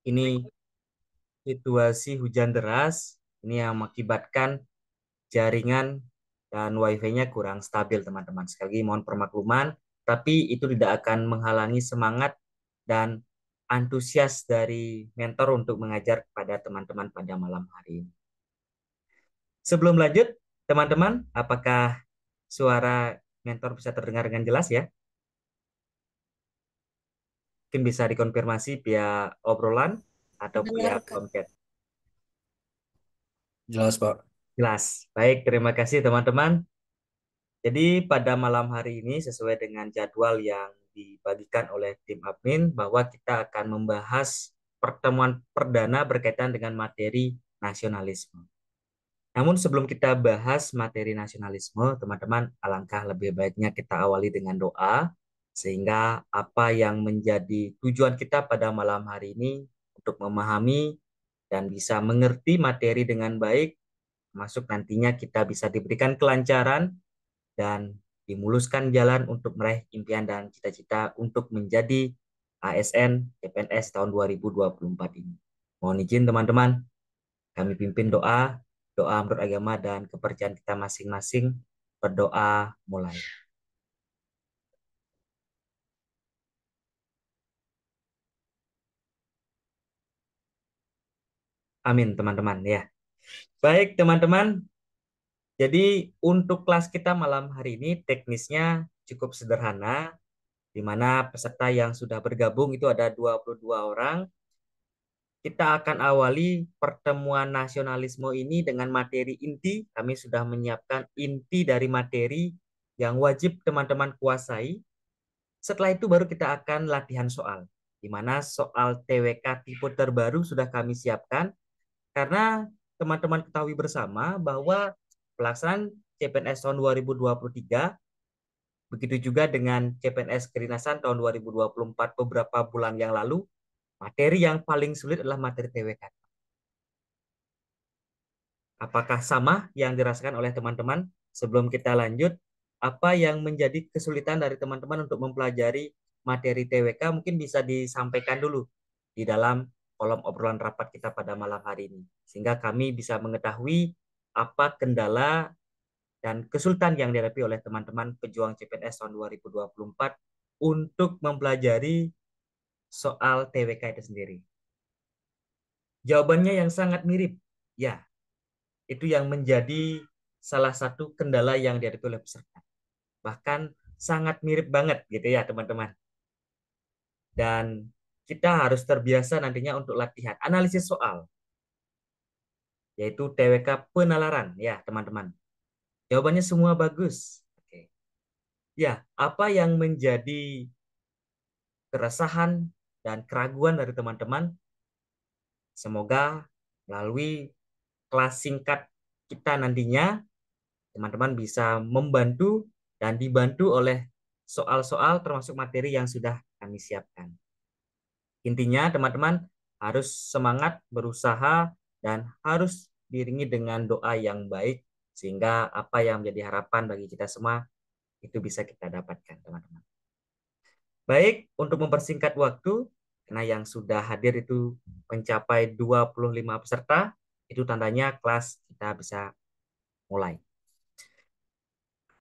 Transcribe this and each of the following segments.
Ini situasi hujan deras, ini yang mengakibatkan jaringan dan wifi-nya kurang stabil, teman-teman. Sekali lagi mohon permakluman, tapi itu tidak akan menghalangi semangat dan antusias dari mentor untuk mengajar kepada teman-teman pada malam hari ini. Sebelum lanjut, teman-teman, apakah suara mentor bisa terdengar dengan jelas ya? Mungkin bisa dikonfirmasi via obrolan atau via Mendengarkan. kolom chat. Jelas, Pak. Jelas. Baik, terima kasih teman-teman. Jadi pada malam hari ini sesuai dengan jadwal yang dibagikan oleh tim admin bahwa kita akan membahas pertemuan perdana berkaitan dengan materi nasionalisme. Namun sebelum kita bahas materi nasionalisme, teman-teman, alangkah lebih baiknya kita awali dengan doa sehingga apa yang menjadi tujuan kita pada malam hari ini untuk memahami dan bisa mengerti materi dengan baik, masuk nantinya kita bisa diberikan kelancaran dan dimuluskan jalan untuk meraih impian dan cita-cita untuk menjadi ASN CPNS tahun 2024 ini. Mohon izin teman-teman, kami pimpin doa, doa menurut agama dan kepercayaan kita masing-masing. Berdoa mulai. Amin teman-teman ya. Baik teman-teman, jadi untuk kelas kita malam hari ini teknisnya cukup sederhana, di mana peserta yang sudah bergabung itu ada 22 orang. Kita akan awali pertemuan nasionalisme ini dengan materi inti. Kami sudah menyiapkan inti dari materi yang wajib teman-teman kuasai. Setelah itu baru kita akan latihan soal, di mana soal TWK tipe terbaru sudah kami siapkan, karena teman-teman ketahui bersama bahwa pelaksanaan CPNS tahun 2023, begitu juga dengan CPNS kedinasan tahun 2024 beberapa bulan yang lalu, materi yang paling sulit adalah materi TWK. Apakah sama yang dirasakan oleh teman-teman? Sebelum kita lanjut, apa yang menjadi kesulitan dari teman-teman untuk mempelajari materi TWK mungkin bisa disampaikan dulu di dalam kolom obrolan rapat kita pada malam hari ini. Sehingga kami bisa mengetahui apa kendala dan kesulitan yang dihadapi oleh teman-teman pejuang CPNS tahun 2024 untuk mempelajari soal TWK itu sendiri. Jawabannya yang sangat mirip. Ya, itu yang menjadi salah satu kendala yang dihadapi oleh peserta. Bahkan sangat mirip banget gitu ya teman-teman. Dan kita harus terbiasa nantinya untuk latihan analisis soal, yaitu TWK penalaran ya teman-teman. Jawabannya semua bagus. Oke. Ya, apa yang menjadi keresahan dan keraguan dari teman-teman? Semoga melalui kelas singkat kita nantinya teman-teman bisa membantu dan dibantu oleh soal-soal termasuk materi yang sudah kami siapkan. Intinya teman-teman harus semangat berusaha dan harus diiringi dengan doa yang baik sehingga apa yang menjadi harapan bagi kita semua itu bisa kita dapatkan teman-teman. Baik, untuk mempersingkat waktu, karena yang sudah hadir itu mencapai 25 peserta, itu tandanya kelas kita bisa mulai.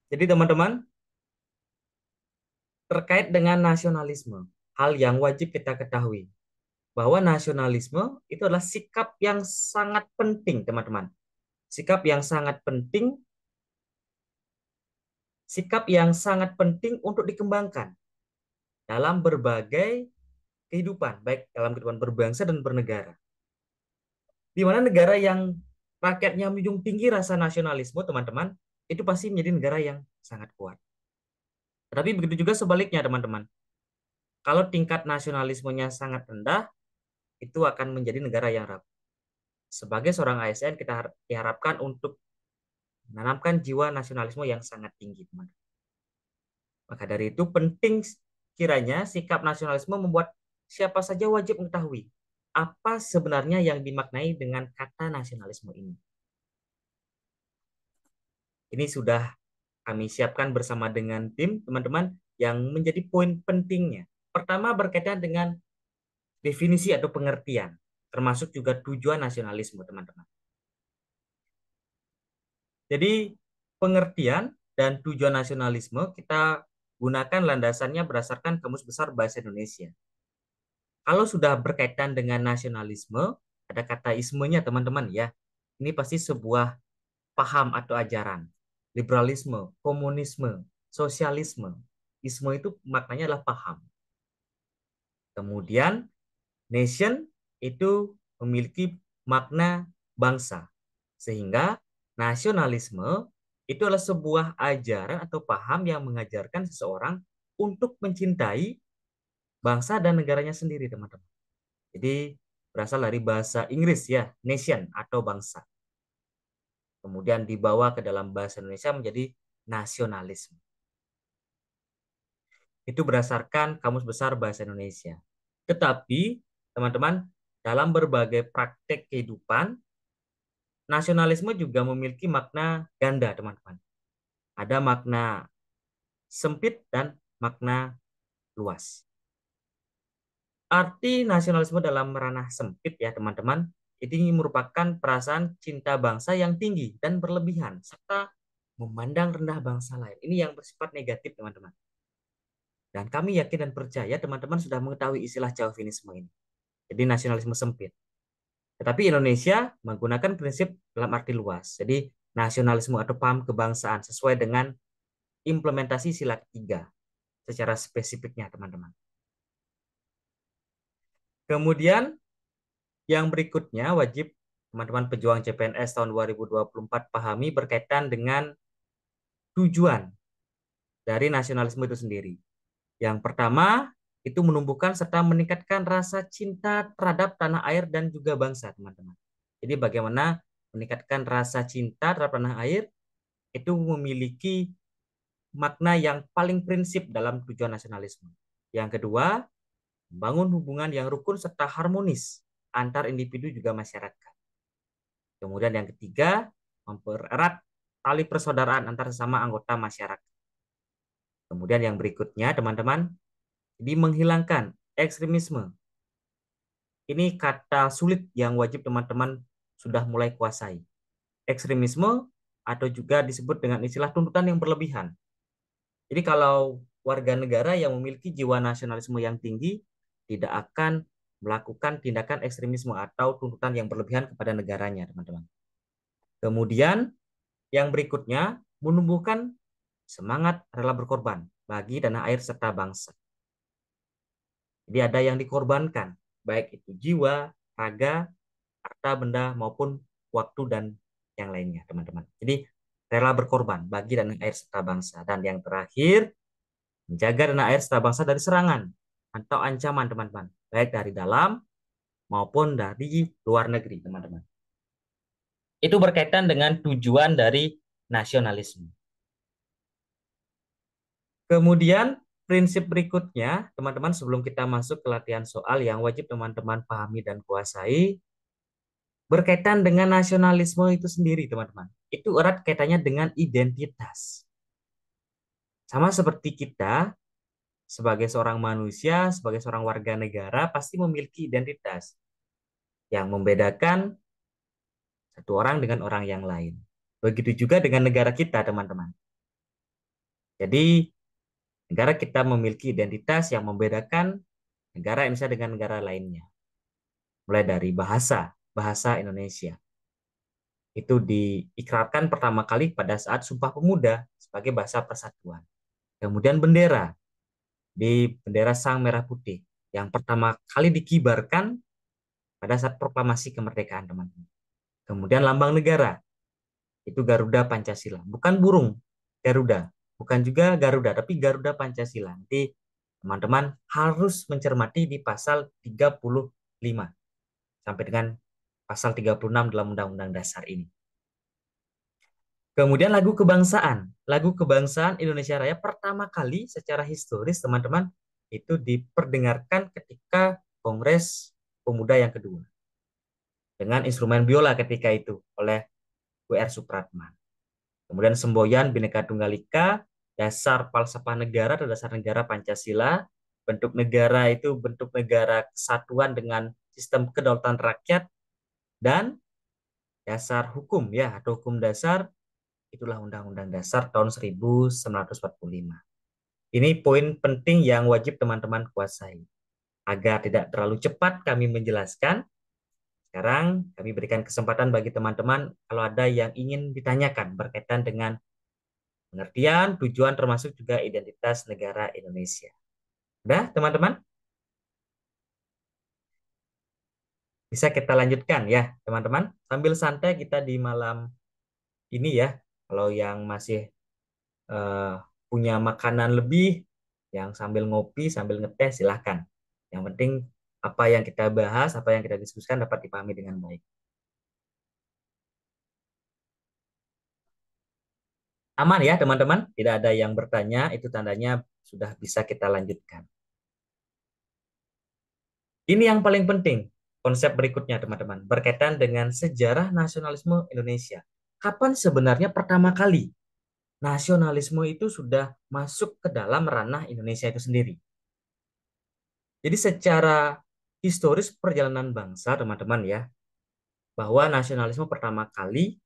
Jadi teman-teman, terkait dengan nasionalisme, hal yang wajib kita ketahui bahwa nasionalisme itu adalah sikap yang sangat penting, teman-teman. Sikap yang sangat penting, sikap yang sangat penting untuk dikembangkan dalam berbagai kehidupan, baik dalam kehidupan berbangsa dan bernegara. Di mana negara yang rakyatnya menjunjung tinggi rasa nasionalisme, teman-teman, itu pasti menjadi negara yang sangat kuat. Tetapi begitu juga sebaliknya, teman-teman. Kalau tingkat nasionalismenya sangat rendah, itu akan menjadi negara yang rapuh. Sebagai seorang ASN, kita diharapkan untuk menanamkan jiwa nasionalisme yang sangat tinggi, teman-teman. Maka dari itu penting kiranya sikap nasionalisme membuat siapa saja wajib mengetahui apa sebenarnya yang dimaknai dengan kata nasionalisme ini. Ini sudah kami siapkan bersama dengan tim, teman-teman, yang menjadi poin pentingnya. Pertama berkaitan dengan definisi atau pengertian, termasuk juga tujuan nasionalisme, teman-teman. Jadi pengertian dan tujuan nasionalisme kita gunakan landasannya berdasarkan Kamus Besar Bahasa Indonesia. Kalau sudah berkaitan dengan nasionalisme, ada kata ismenya teman-teman ya. Ini pasti sebuah paham atau ajaran. Liberalisme, komunisme, sosialisme. Isme itu maknanya adalah paham. Kemudian nation itu memiliki makna bangsa. Sehingga nasionalisme itu adalah sebuah ajaran atau paham yang mengajarkan seseorang untuk mencintai bangsa dan negaranya sendiri, teman-teman. Jadi berasal dari bahasa Inggris ya, nation atau bangsa. Kemudian dibawa ke dalam bahasa Indonesia menjadi nasionalisme. Itu berdasarkan Kamus Besar Bahasa Indonesia. Tetapi, teman-teman, dalam berbagai praktek kehidupan, nasionalisme juga memiliki makna ganda, teman-teman. Ada makna sempit dan makna luas. Arti nasionalisme dalam ranah sempit ya, teman-teman, ini merupakan perasaan cinta bangsa yang tinggi dan berlebihan, serta memandang rendah bangsa lain. Ini yang bersifat negatif, teman-teman. Dan kami yakin dan percaya teman-teman sudah mengetahui istilah chauvinisme ini. Jadi nasionalisme sempit. Tetapi Indonesia menggunakan prinsip dalam arti luas. Jadi nasionalisme atau paham kebangsaan sesuai dengan implementasi sila ketiga secara spesifiknya, teman-teman. Kemudian yang berikutnya wajib teman-teman pejuang CPNS tahun 2024 pahami berkaitan dengan tujuan dari nasionalisme itu sendiri. Yang pertama, itu menumbuhkan serta meningkatkan rasa cinta terhadap tanah air dan juga bangsa, teman-teman. Jadi bagaimana meningkatkan rasa cinta terhadap tanah air itu memiliki makna yang paling prinsip dalam tujuan nasionalisme. Yang kedua, membangun hubungan yang rukun serta harmonis antar individu juga masyarakat. Kemudian yang ketiga, mempererat tali persaudaraan antar sesama anggota masyarakat. Kemudian yang berikutnya, teman-teman, jadi menghilangkan ekstremisme. Ini kata sulit yang wajib teman-teman sudah mulai kuasai. Ekstremisme atau juga disebut dengan istilah tuntutan yang berlebihan. Jadi kalau warga negara yang memiliki jiwa nasionalisme yang tinggi tidak akan melakukan tindakan ekstremisme atau tuntutan yang berlebihan kepada negaranya, teman-teman. Kemudian yang berikutnya menumbuhkan semangat rela berkorban bagi tanah air serta bangsa. Jadi ada yang dikorbankan, baik itu jiwa, raga, harta benda maupun waktu dan yang lainnya, teman-teman. Jadi rela berkorban bagi tanah air serta bangsa. Dan yang terakhir, menjaga tanah air serta bangsa dari serangan atau ancaman, teman-teman, baik dari dalam maupun dari luar negeri, teman-teman. Itu berkaitan dengan tujuan dari nasionalisme. Kemudian prinsip berikutnya, teman-teman, sebelum kita masuk ke latihan soal yang wajib teman-teman pahami dan kuasai, berkaitan dengan nasionalisme itu sendiri, teman-teman. Itu erat kaitannya dengan identitas. Sama seperti kita, sebagai seorang manusia, sebagai seorang warga negara, pasti memiliki identitas yang membedakan satu orang dengan orang yang lain. Begitu juga dengan negara kita, teman-teman. Jadi, negara kita memiliki identitas yang membedakan negara Indonesia dengan negara lainnya. Mulai dari bahasa Indonesia. Itu diikrarkan pertama kali pada saat Sumpah Pemuda sebagai bahasa persatuan. Kemudian bendera, di bendera Sang Merah Putih, yang pertama kali dikibarkan pada saat proklamasi kemerdekaan, teman-teman. Kemudian lambang negara, itu Garuda Pancasila. Bukan burung Garuda, bukan juga Garuda, tapi Garuda Pancasila. Nanti teman-teman harus mencermati di pasal 35 sampai dengan pasal 36 dalam Undang-Undang Dasar ini. Kemudian lagu kebangsaan. Lagu kebangsaan Indonesia Raya pertama kali secara historis, teman-teman, itu diperdengarkan ketika Kongres Pemuda yang kedua. Dengan instrumen biola ketika itu oleh W.R. Supratman. Kemudian semboyan Bhinneka Tunggal Ika, dasar falsafah negara atau dasar negara Pancasila, bentuk negara itu bentuk negara kesatuan dengan sistem kedaulatan rakyat dan dasar hukum ya atau hukum dasar itulah Undang-Undang Dasar tahun 1945. Ini poin penting yang wajib teman-teman kuasai. Agar tidak terlalu cepat kami menjelaskan, sekarang kami berikan kesempatan bagi teman-teman kalau ada yang ingin ditanyakan berkaitan dengan pengertian, tujuan termasuk juga identitas negara Indonesia. Udah, teman-teman? Bisa kita lanjutkan ya, teman-teman. Sambil santai kita di malam ini ya. Kalau yang masih eh, punya makanan lebih, yang sambil ngopi, sambil ngeteh, silahkan. Yang penting apa yang kita bahas, apa yang kita diskusikan dapat dipahami dengan baik. Aman ya, teman-teman? Tidak ada yang bertanya, itu tandanya sudah bisa kita lanjutkan. Ini yang paling penting, konsep berikutnya, teman-teman, berkaitan dengan sejarah nasionalisme Indonesia. Kapan sebenarnya pertama kali nasionalisme itu sudah masuk ke dalam ranah Indonesia itu sendiri? Jadi secara historis perjalanan bangsa, teman-teman ya, bahwa nasionalisme pertama kali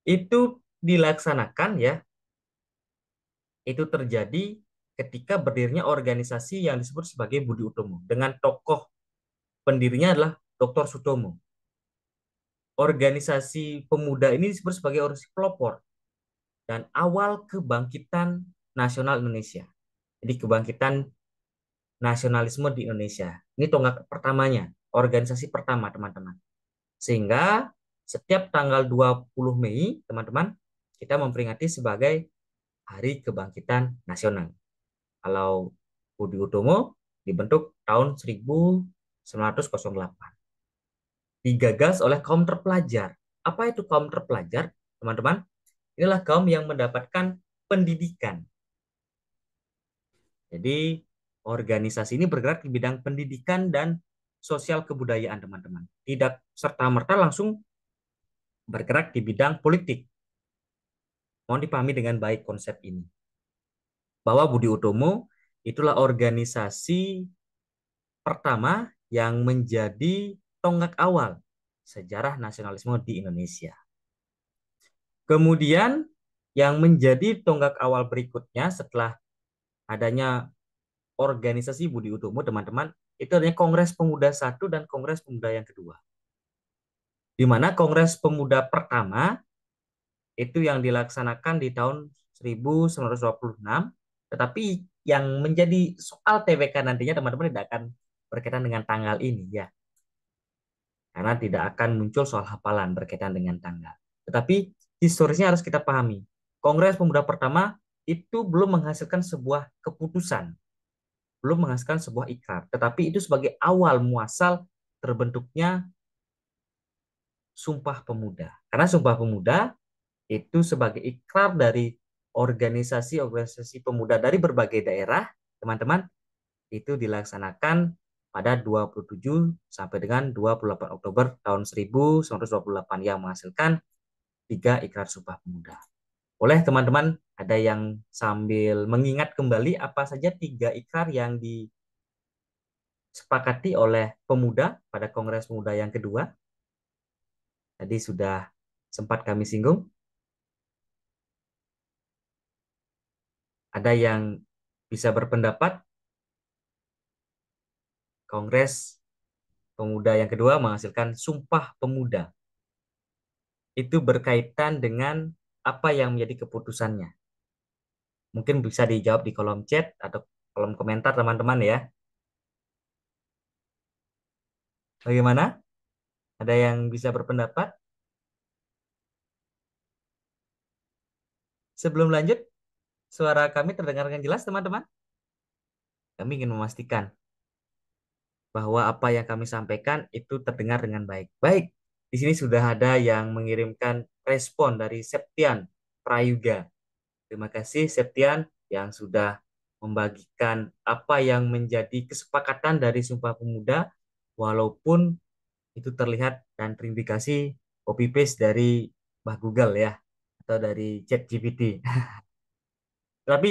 itu dilaksanakan ya, itu terjadi ketika berdirinya organisasi yang disebut sebagai Budi Utomo dengan tokoh pendirinya adalah Dr. Sutomo. Organisasi pemuda ini disebut sebagai organisasi pelopor dan awal kebangkitan nasional Indonesia. Jadi kebangkitan nasionalisme di Indonesia. Ini tonggak pertamanya, organisasi pertama, teman-teman. Sehingga setiap tanggal 20 Mei, teman-teman, kita memperingati sebagai Hari Kebangkitan Nasional. Kalau Budi Utomo dibentuk tahun 1908. Digagas oleh kaum terpelajar. Apa itu kaum terpelajar, teman-teman? Inilah kaum yang mendapatkan pendidikan. Jadi organisasi ini bergerak di bidang pendidikan dan sosial kebudayaan, teman-teman. Tidak serta-merta langsung bergerak di bidang politik. Mohon dipahami dengan baik konsep ini. Bahwa Budi Utomo itulah organisasi pertama yang menjadi tonggak awal sejarah nasionalisme di Indonesia. Kemudian yang menjadi tonggak awal berikutnya setelah adanya organisasi Budi Utomo, teman-teman, itu adanya Kongres Pemuda satu dan Kongres Pemuda yang kedua. Di mana Kongres Pemuda pertama itu yang dilaksanakan di tahun 1926, tetapi yang menjadi soal TWK nantinya teman-teman tidak akan berkaitan dengan tanggal ini ya. Karena tidak akan muncul soal hafalan berkaitan dengan tanggal. Tetapi historisnya harus kita pahami. Kongres Pemuda pertama itu belum menghasilkan sebuah keputusan, belum menghasilkan sebuah ikrar, tetapi itu sebagai awal muasal terbentuknya Sumpah Pemuda. Karena Sumpah Pemuda itu sebagai ikrar dari organisasi-organisasi pemuda dari berbagai daerah, teman-teman, itu dilaksanakan pada 27 sampai dengan 28 Oktober tahun 1928 yang menghasilkan 3 ikrar Sumpah Pemuda. Boleh teman-teman ada yang sambil mengingat kembali apa saja 3 ikrar yang disepakati oleh pemuda pada Kongres Pemuda yang kedua? Tadi sudah sempat kami singgung. Ada yang bisa berpendapat Kongres Pemuda yang kedua menghasilkan Sumpah Pemuda. Itu berkaitan dengan apa yang menjadi keputusannya. Mungkin bisa dijawab di kolom chat atau kolom komentar teman-teman ya. Bagaimana? Ada yang bisa berpendapat? Sebelum lanjut, suara kami terdengar dengan jelas teman-teman? Kami ingin memastikan bahwa apa yang kami sampaikan itu terdengar dengan baik. Baik, di sini sudah ada yang mengirimkan respon dari Septian Prayuga. Terima kasih Septian yang sudah membagikan apa yang menjadi kesepakatan dari Sumpah Pemuda, walaupun itu terlihat dan terindikasi copy paste dari Mbah Google ya, atau dari ChatGPT. Tapi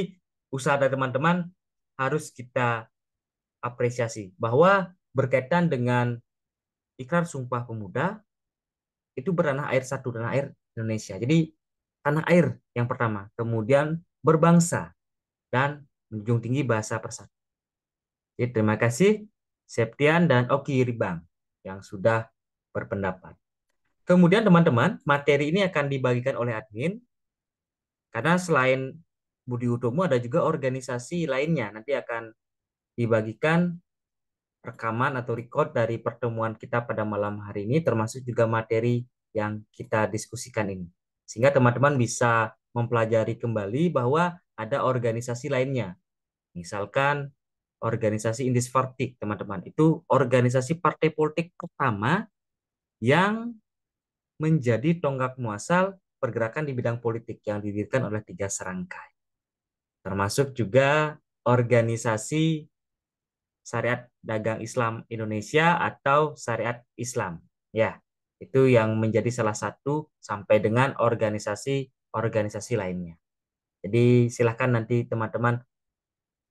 usaha dari teman-teman harus kita apresiasi bahwa berkaitan dengan Ikrar Sumpah Pemuda itu bertanah air satu, tanah air Indonesia. Jadi tanah air yang pertama, kemudian berbangsa dan menjunjung tinggi bahasa persatuan. Jadi, terima kasih Septian dan Oki Ribang yang sudah berpendapat. Kemudian teman-teman, materi ini akan dibagikan oleh admin karena selain Budi Utomo ada juga organisasi lainnya. Nanti akan dibagikan rekaman atau record dari pertemuan kita pada malam hari ini, termasuk juga materi yang kita diskusikan ini. Sehingga teman-teman bisa mempelajari kembali bahwa ada organisasi lainnya. Misalkan organisasi Indisfartik, teman-teman. Itu organisasi partai politik pertama yang menjadi tonggak muasal pergerakan di bidang politik yang didirikan oleh 3 serangkai. Termasuk juga organisasi Syariat Dagang Islam Indonesia atau Syariat Islam. Ya, itu yang menjadi salah satu sampai dengan organisasi-organisasi lainnya. Jadi silahkan nanti teman-teman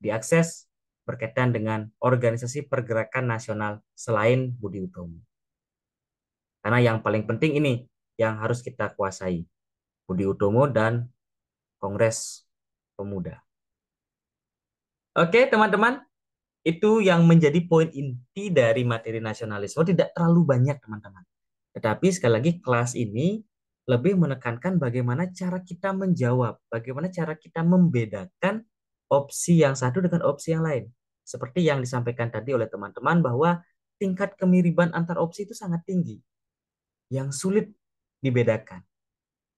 diakses berkaitan dengan organisasi pergerakan nasional selain Budi Utomo. Karena yang paling penting ini yang harus kita kuasai. Budi Utomo dan Kongres Pemuda. Oke, teman-teman, itu yang menjadi poin inti dari materi nasionalisme. Tidak terlalu banyak, teman-teman. Tetapi sekali lagi kelas ini lebih menekankan bagaimana cara kita menjawab, bagaimana cara kita membedakan opsi yang satu dengan opsi yang lain. Seperti yang disampaikan tadi oleh teman-teman bahwa tingkat kemiriban antar opsi itu sangat tinggi, yang sulit dibedakan.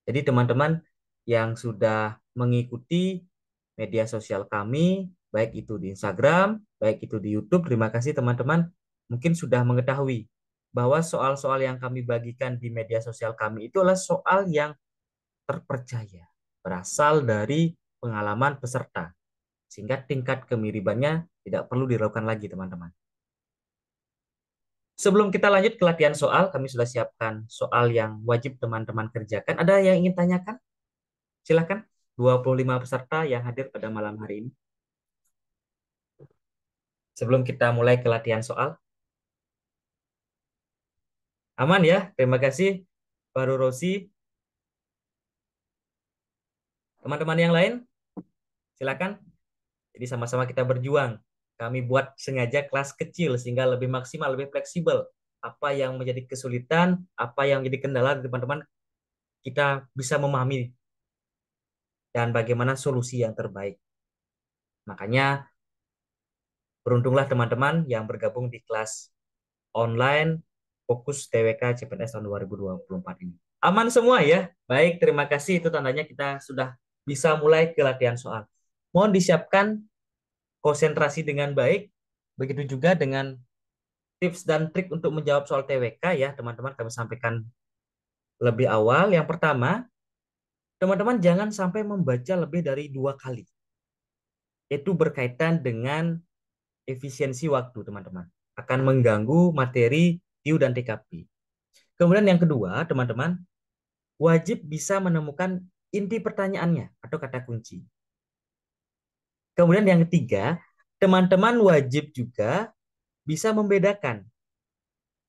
Jadi teman-teman yang sudah mengikuti media sosial kami, baik itu di Instagram, baik itu di YouTube, terima kasih teman-teman. Mungkin sudah mengetahui bahwa soal-soal yang kami bagikan di media sosial kami itu adalah soal yang terpercaya, berasal dari pengalaman peserta, sehingga tingkat kemiribannya tidak perlu diragukan lagi teman-teman. Sebelum kita lanjut ke latihan soal, kami sudah siapkan soal yang wajib teman-teman kerjakan. Ada yang ingin tanyakan? Silakan, 25 peserta yang hadir pada malam hari ini. Sebelum kita mulai ke latihan soal. Aman ya? Terima kasih, Baru Rosi. Teman-teman yang lain, silakan. Jadi sama-sama kita berjuang. Kami buat sengaja kelas kecil sehingga lebih maksimal, lebih fleksibel. Apa yang menjadi kesulitan, apa yang menjadi kendala dari teman-teman, kita bisa memahami dan bagaimana solusi yang terbaik. Makanya beruntunglah teman-teman yang bergabung di kelas online fokus TWK CPNS tahun 2024 ini. Aman semua ya? Baik, terima kasih. Itu tandanya kita sudah bisa mulai ke latihan soal. Mohon disiapkan konsentrasi dengan baik. Begitu juga dengan tips dan trik untuk menjawab soal TWK ya, teman-teman kami sampaikan lebih awal. Yang pertama, teman-teman jangan sampai membaca lebih dari 2 kali. Itu berkaitan dengan efisiensi waktu, teman-teman. Akan mengganggu materi TIU dan TKP. Kemudian yang kedua, teman-teman, wajib bisa menemukan inti pertanyaannya atau kata kunci. Kemudian yang ketiga, teman-teman wajib juga bisa membedakan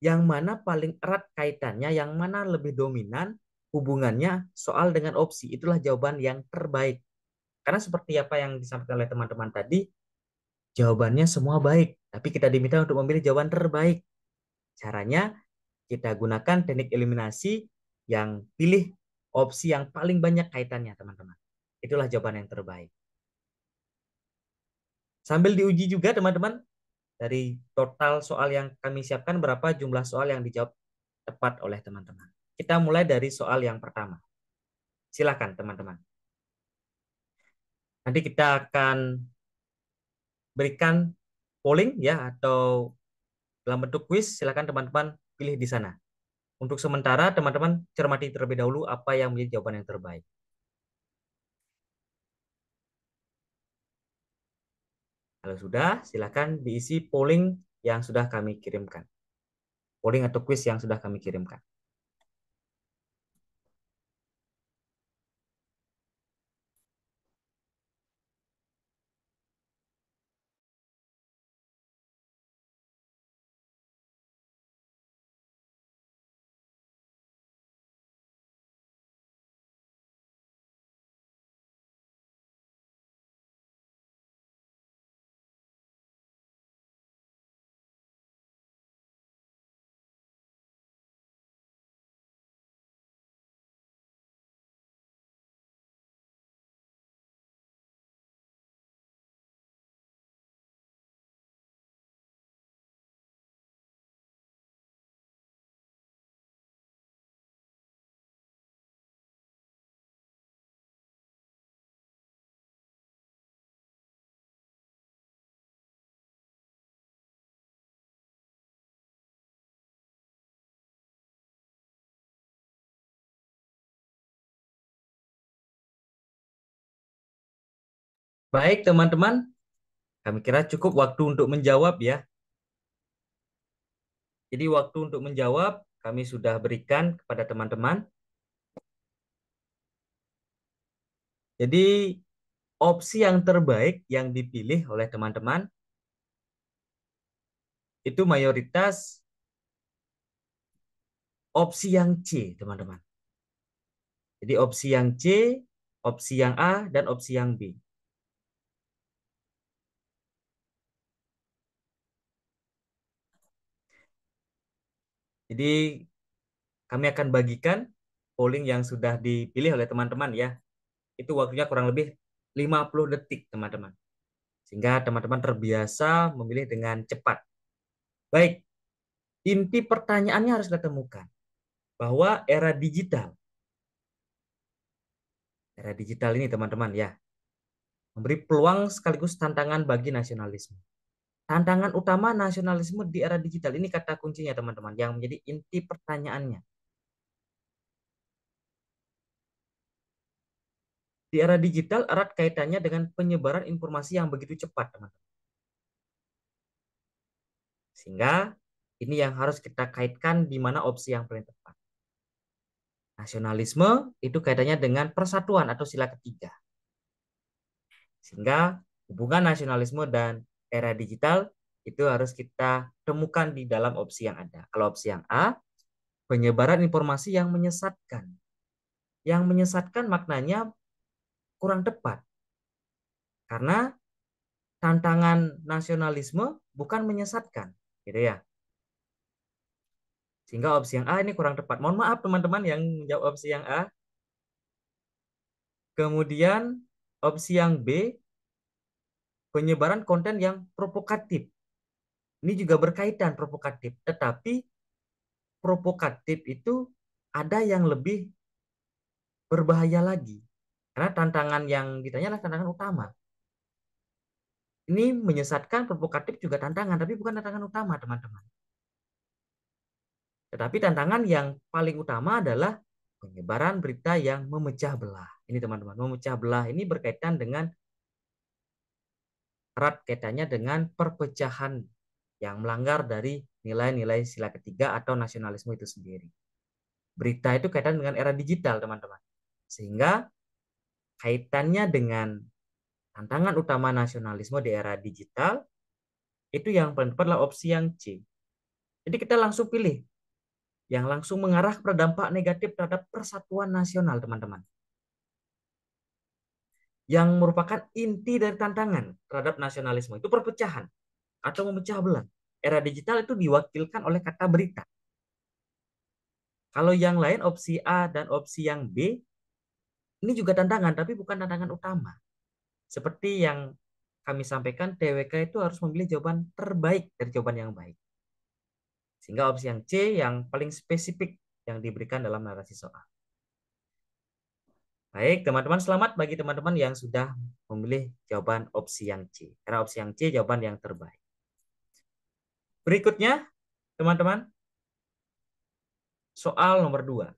yang mana paling erat kaitannya, yang mana lebih dominan hubungannya soal dengan opsi. Itulah jawaban yang terbaik. Karena seperti apa yang disampaikan oleh teman-teman tadi, jawabannya semua baik, tapi kita diminta untuk memilih jawaban terbaik. Caranya kita gunakan teknik eliminasi yang pilih opsi yang paling banyak kaitannya, teman-teman. Itulah jawaban yang terbaik. Sambil diuji juga, teman-teman, dari total soal yang kami siapkan, berapa jumlah soal yang dijawab tepat oleh teman-teman. Kita mulai dari soal yang pertama. Silakan, teman-teman. Nanti kita akan berikan polling ya atau dalam bentuk kuis. Silakan teman-teman pilih di sana. Untuk sementara, teman-teman cermati terlebih dahulu apa yang menjadi jawaban yang terbaik. Kalau sudah, silakan diisi polling yang sudah kami kirimkan. Polling atau quiz yang sudah kami kirimkan. Baik, teman-teman, kami kira cukup waktu untuk menjawab ya. Jadi waktu untuk menjawab kami sudah berikan kepada teman-teman. Jadi opsi yang terbaik yang dipilih oleh teman-teman itu mayoritas opsi yang C, teman-teman. Jadi opsi yang C, opsi yang A, dan opsi yang B. Jadi kami akan bagikan polling yang sudah dipilih oleh teman-teman ya. Itu waktunya kurang lebih 50 detik, teman-teman. Sehingga teman-teman terbiasa memilih dengan cepat. Baik, inti pertanyaannya harus kita temukan bahwa era digital ini teman-teman ya, memberi peluang sekaligus tantangan bagi nasionalisme. Tantangan utama nasionalisme di era digital ini kata kuncinya teman-teman yang menjadi inti pertanyaannya. Di era digital erat kaitannya dengan penyebaran informasi yang begitu cepat teman-teman. Sehingga ini yang harus kita kaitkan di mana opsi yang paling tepat. Nasionalisme itu kaitannya dengan persatuan atau sila ketiga. Sehingga hubungan nasionalisme dan era digital itu harus kita temukan di dalam opsi yang ada. Kalau opsi yang A, penyebaran informasi yang menyesatkan. Yang menyesatkan maknanya kurang tepat. Karena tantangan nasionalisme bukan menyesatkan, gitu ya. Sehingga opsi yang A ini kurang tepat. Mohon maaf teman-teman yang menjawab opsi yang A. Kemudian opsi yang B, penyebaran konten yang provokatif. Ini juga berkaitan provokatif, tetapi provokatif itu ada yang lebih berbahaya lagi. Karena tantangan yang ditanya adalah tantangan utama. Ini menyesatkan, provokatif juga tantangan, tapi bukan tantangan utama, teman-teman. Tetapi tantangan yang paling utama adalah penyebaran berita yang memecah belah. Ini teman-teman, memecah belah ini berkaitan dengan erat kaitannya dengan perpecahan yang melanggar dari nilai-nilai sila ketiga atau nasionalisme itu sendiri. Berita itu kaitan dengan era digital, teman-teman. Sehingga kaitannya dengan tantangan utama nasionalisme di era digital, itu yang paling tepat adalah opsi yang C. Jadi kita langsung pilih yang langsung mengarah pada dampak negatif terhadap persatuan nasional, teman-teman. Yang merupakan inti dari tantangan terhadap nasionalisme itu perpecahan atau memecah belah. Era digital itu diwakilkan oleh kata berita. Kalau yang lain opsi A dan opsi yang B ini juga tantangan tapi bukan tantangan utama. Seperti yang kami sampaikan, TWK itu harus memilih jawaban terbaik dari jawaban yang baik. Sehingga opsi yang C yang paling spesifik yang diberikan dalam narasi soal. Baik, teman-teman, selamat bagi teman-teman yang sudah memilih jawaban opsi yang C. Karena opsi yang C jawaban yang terbaik. Berikutnya, teman-teman, soal nomor 2.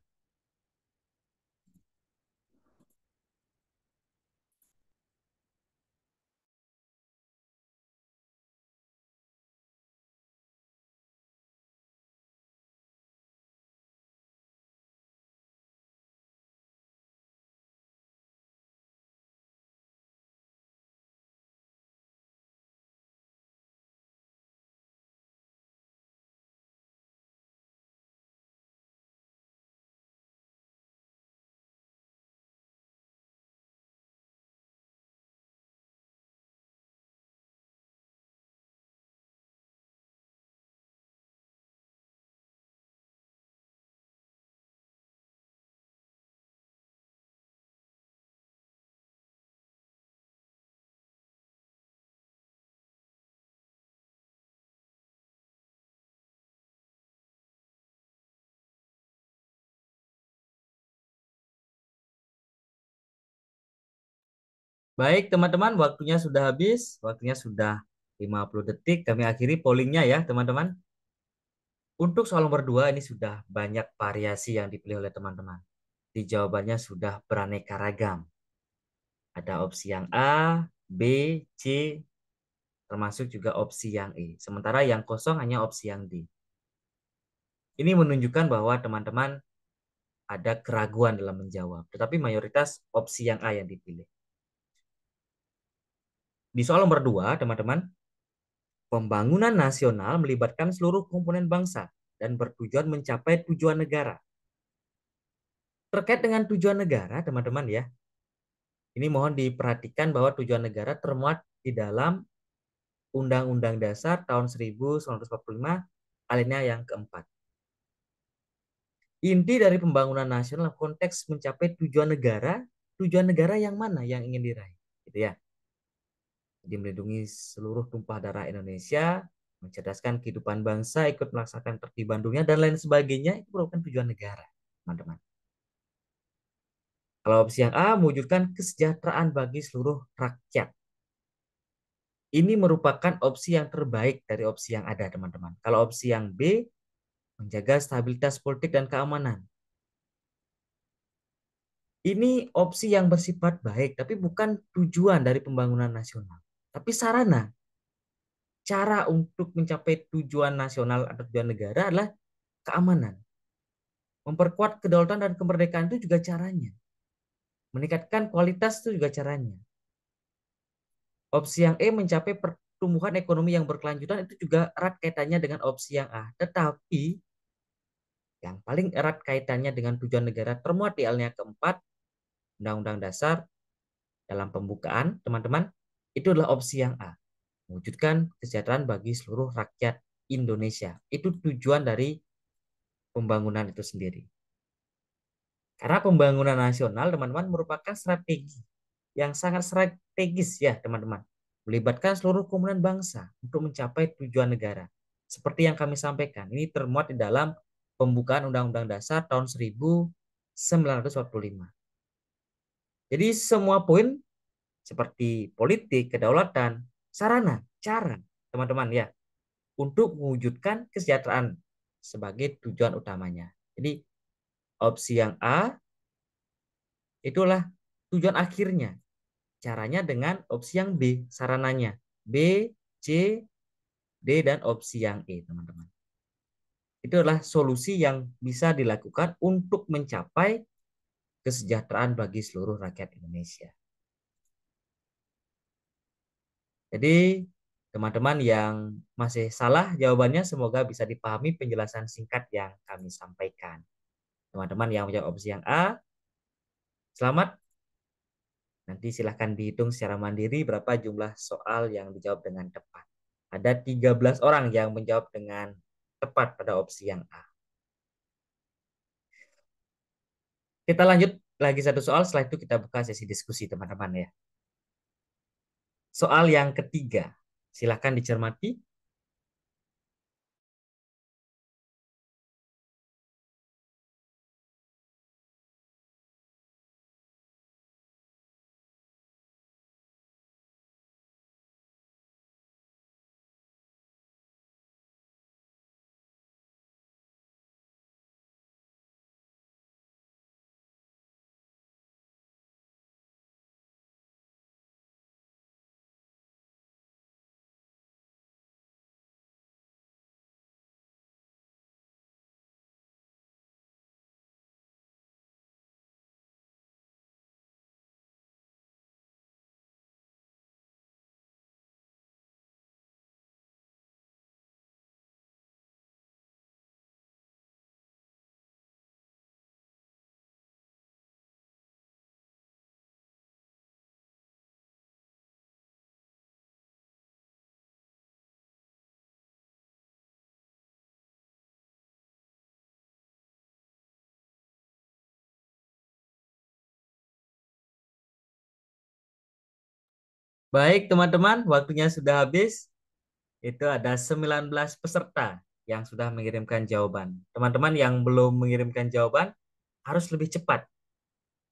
Baik, teman-teman, waktunya sudah habis. Waktunya sudah 50 detik. Kami akhiri pollingnya ya, teman-teman. Untuk soal nomor 2 ini sudah banyak variasi yang dipilih oleh teman-teman. Di jawabannya sudah beraneka ragam. Ada opsi yang A, B, C, termasuk juga opsi yang E. Sementara yang kosong hanya opsi yang D. Ini menunjukkan bahwa teman-teman ada keraguan dalam menjawab, tetapi mayoritas opsi yang A yang dipilih. Di soal nomor 2, teman-teman, pembangunan nasional melibatkan seluruh komponen bangsa dan bertujuan mencapai tujuan negara. Terkait dengan tujuan negara, teman-teman ya, ini mohon diperhatikan bahwa tujuan negara termuat di dalam Undang-Undang Dasar tahun 1945 alinea yang keempat. Inti dari pembangunan nasional konteks mencapai tujuan negara yang mana yang ingin diraih, gitu ya. Jadi melindungi seluruh tumpah darah Indonesia, mencerdaskan kehidupan bangsa, ikut melaksanakan tertiban dunia dan lain sebagainya, itu merupakan tujuan negara, teman-teman. Kalau opsi yang A, mewujudkan kesejahteraan bagi seluruh rakyat. Ini merupakan opsi yang terbaik dari opsi yang ada, teman-teman. Kalau opsi yang B, menjaga stabilitas politik dan keamanan. Ini opsi yang bersifat baik, tapi bukan tujuan dari pembangunan nasional. Tapi sarana. Cara untuk mencapai tujuan nasional atau tujuan negara adalah keamanan. Memperkuat kedaulatan dan kemerdekaan itu juga caranya. Meningkatkan kualitas itu juga caranya. Opsi yang E mencapai pertumbuhan ekonomi yang berkelanjutan itu juga erat kaitannya dengan opsi yang A. Tetapi yang paling erat kaitannya dengan tujuan negara termuat di alinea keempat Undang-Undang Dasar dalam pembukaan, teman-teman, itu adalah opsi yang A. Mewujudkan kesejahteraan bagi seluruh rakyat Indonesia. Itu tujuan dari pembangunan itu sendiri. Karena pembangunan nasional, teman-teman, merupakan strategi yang sangat strategis ya, teman-teman. Melibatkan seluruh komponen bangsa untuk mencapai tujuan negara. Seperti yang kami sampaikan, ini termuat di dalam pembukaan Undang-Undang Dasar tahun 1945. Jadi semua poin seperti politik, kedaulatan, sarana, cara, teman-teman ya, untuk mewujudkan kesejahteraan sebagai tujuan utamanya. Jadi opsi yang A itulah tujuan akhirnya. Caranya dengan opsi yang B, sarananya. B, C, D, dan opsi yang E, teman-teman. Itu adalah solusi yang bisa dilakukan untuk mencapai kesejahteraan bagi seluruh rakyat Indonesia. Jadi, teman-teman yang masih salah jawabannya semoga bisa dipahami penjelasan singkat yang kami sampaikan. Teman-teman yang menjawab opsi yang A, selamat. Nanti silahkan dihitung secara mandiri berapa jumlah soal yang dijawab dengan tepat. Ada 13 orang yang menjawab dengan tepat pada opsi yang A. Kita lanjut lagi satu soal, setelah itu kita buka sesi diskusi, teman-teman ya. Soal yang ketiga, silahkan dicermati. Baik, teman-teman, waktunya sudah habis. Itu ada 19 peserta yang sudah mengirimkan jawaban. Teman-teman yang belum mengirimkan jawaban harus lebih cepat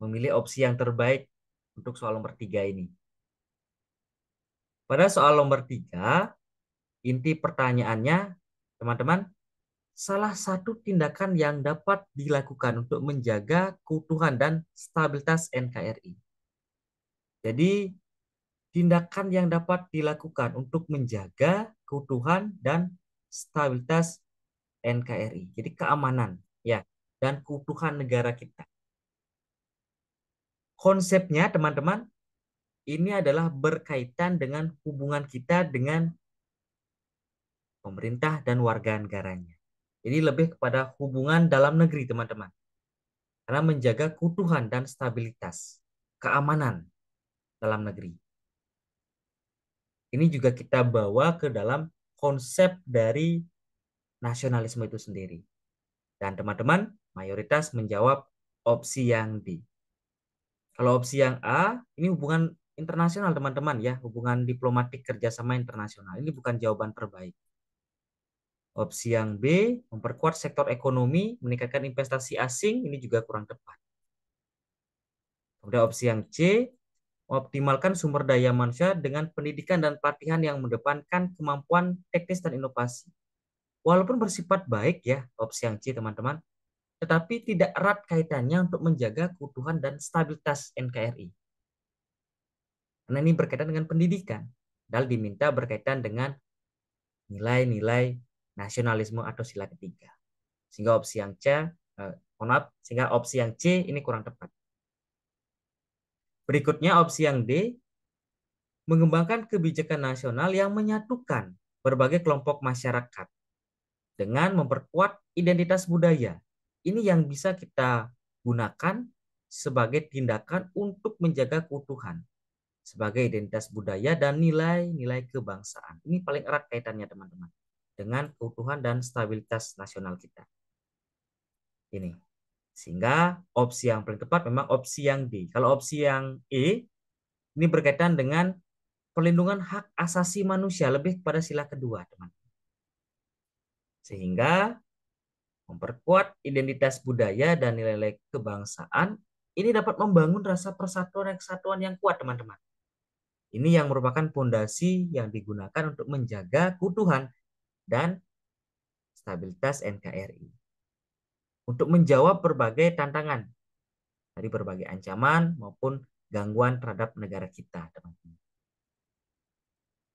memilih opsi yang terbaik untuk soal nomor 3 ini. Pada soal nomor 3, inti pertanyaannya, teman-teman, salah satu tindakan yang dapat dilakukan untuk menjaga keutuhan dan stabilitas NKRI. Jadi, tindakan yang dapat dilakukan untuk menjaga keutuhan dan stabilitas NKRI. Jadi keamanan ya dan keutuhan negara kita. Konsepnya teman-teman ini adalah berkaitan dengan hubungan kita dengan pemerintah dan warga negaranya. Jadi lebih kepada hubungan dalam negeri teman-teman. Karena menjaga keutuhan dan stabilitas keamanan dalam negeri. Ini juga kita bawa ke dalam konsep dari nasionalisme itu sendiri. Dan teman-teman mayoritas menjawab opsi yang D. Kalau opsi yang A, ini hubungan internasional teman-teman ya, hubungan diplomatik kerjasama internasional. Ini bukan jawaban terbaik. Opsi yang B, memperkuat sektor ekonomi, meningkatkan investasi asing, ini juga kurang tepat. Kemudian opsi yang C, optimalkan sumber daya manusia dengan pendidikan dan pelatihan yang mengedepankan kemampuan teknis dan inovasi. Walaupun bersifat baik ya opsi yang C teman-teman, tetapi tidak erat kaitannya untuk menjaga keutuhan dan stabilitas NKRI. Karena ini berkaitan dengan pendidikan. Dan diminta berkaitan dengan nilai-nilai nasionalisme atau sila ketiga. Sehingga opsi yang sehingga opsi yang C ini kurang tepat. Berikutnya opsi yang D, mengembangkan kebijakan nasional yang menyatukan berbagai kelompok masyarakat dengan memperkuat identitas budaya. Ini yang bisa kita gunakan sebagai tindakan untuk menjaga keutuhan sebagai identitas budaya dan nilai-nilai kebangsaan. Ini paling erat kaitannya teman-teman dengan keutuhan dan stabilitas nasional kita. Ini. Sehingga opsi yang paling tepat memang opsi yang D. Kalau opsi yang E ini berkaitan dengan perlindungan hak asasi manusia lebih kepada sila kedua, teman-teman. Sehingga memperkuat identitas budaya dan nilai-nilai kebangsaan ini dapat membangun rasa persatuan dan kesatuan yang kuat, teman-teman. Ini yang merupakan fondasi yang digunakan untuk menjaga keutuhan dan stabilitas NKRI. Untuk menjawab berbagai tantangan dari berbagai ancaman maupun gangguan terhadap negara kita, teman-teman.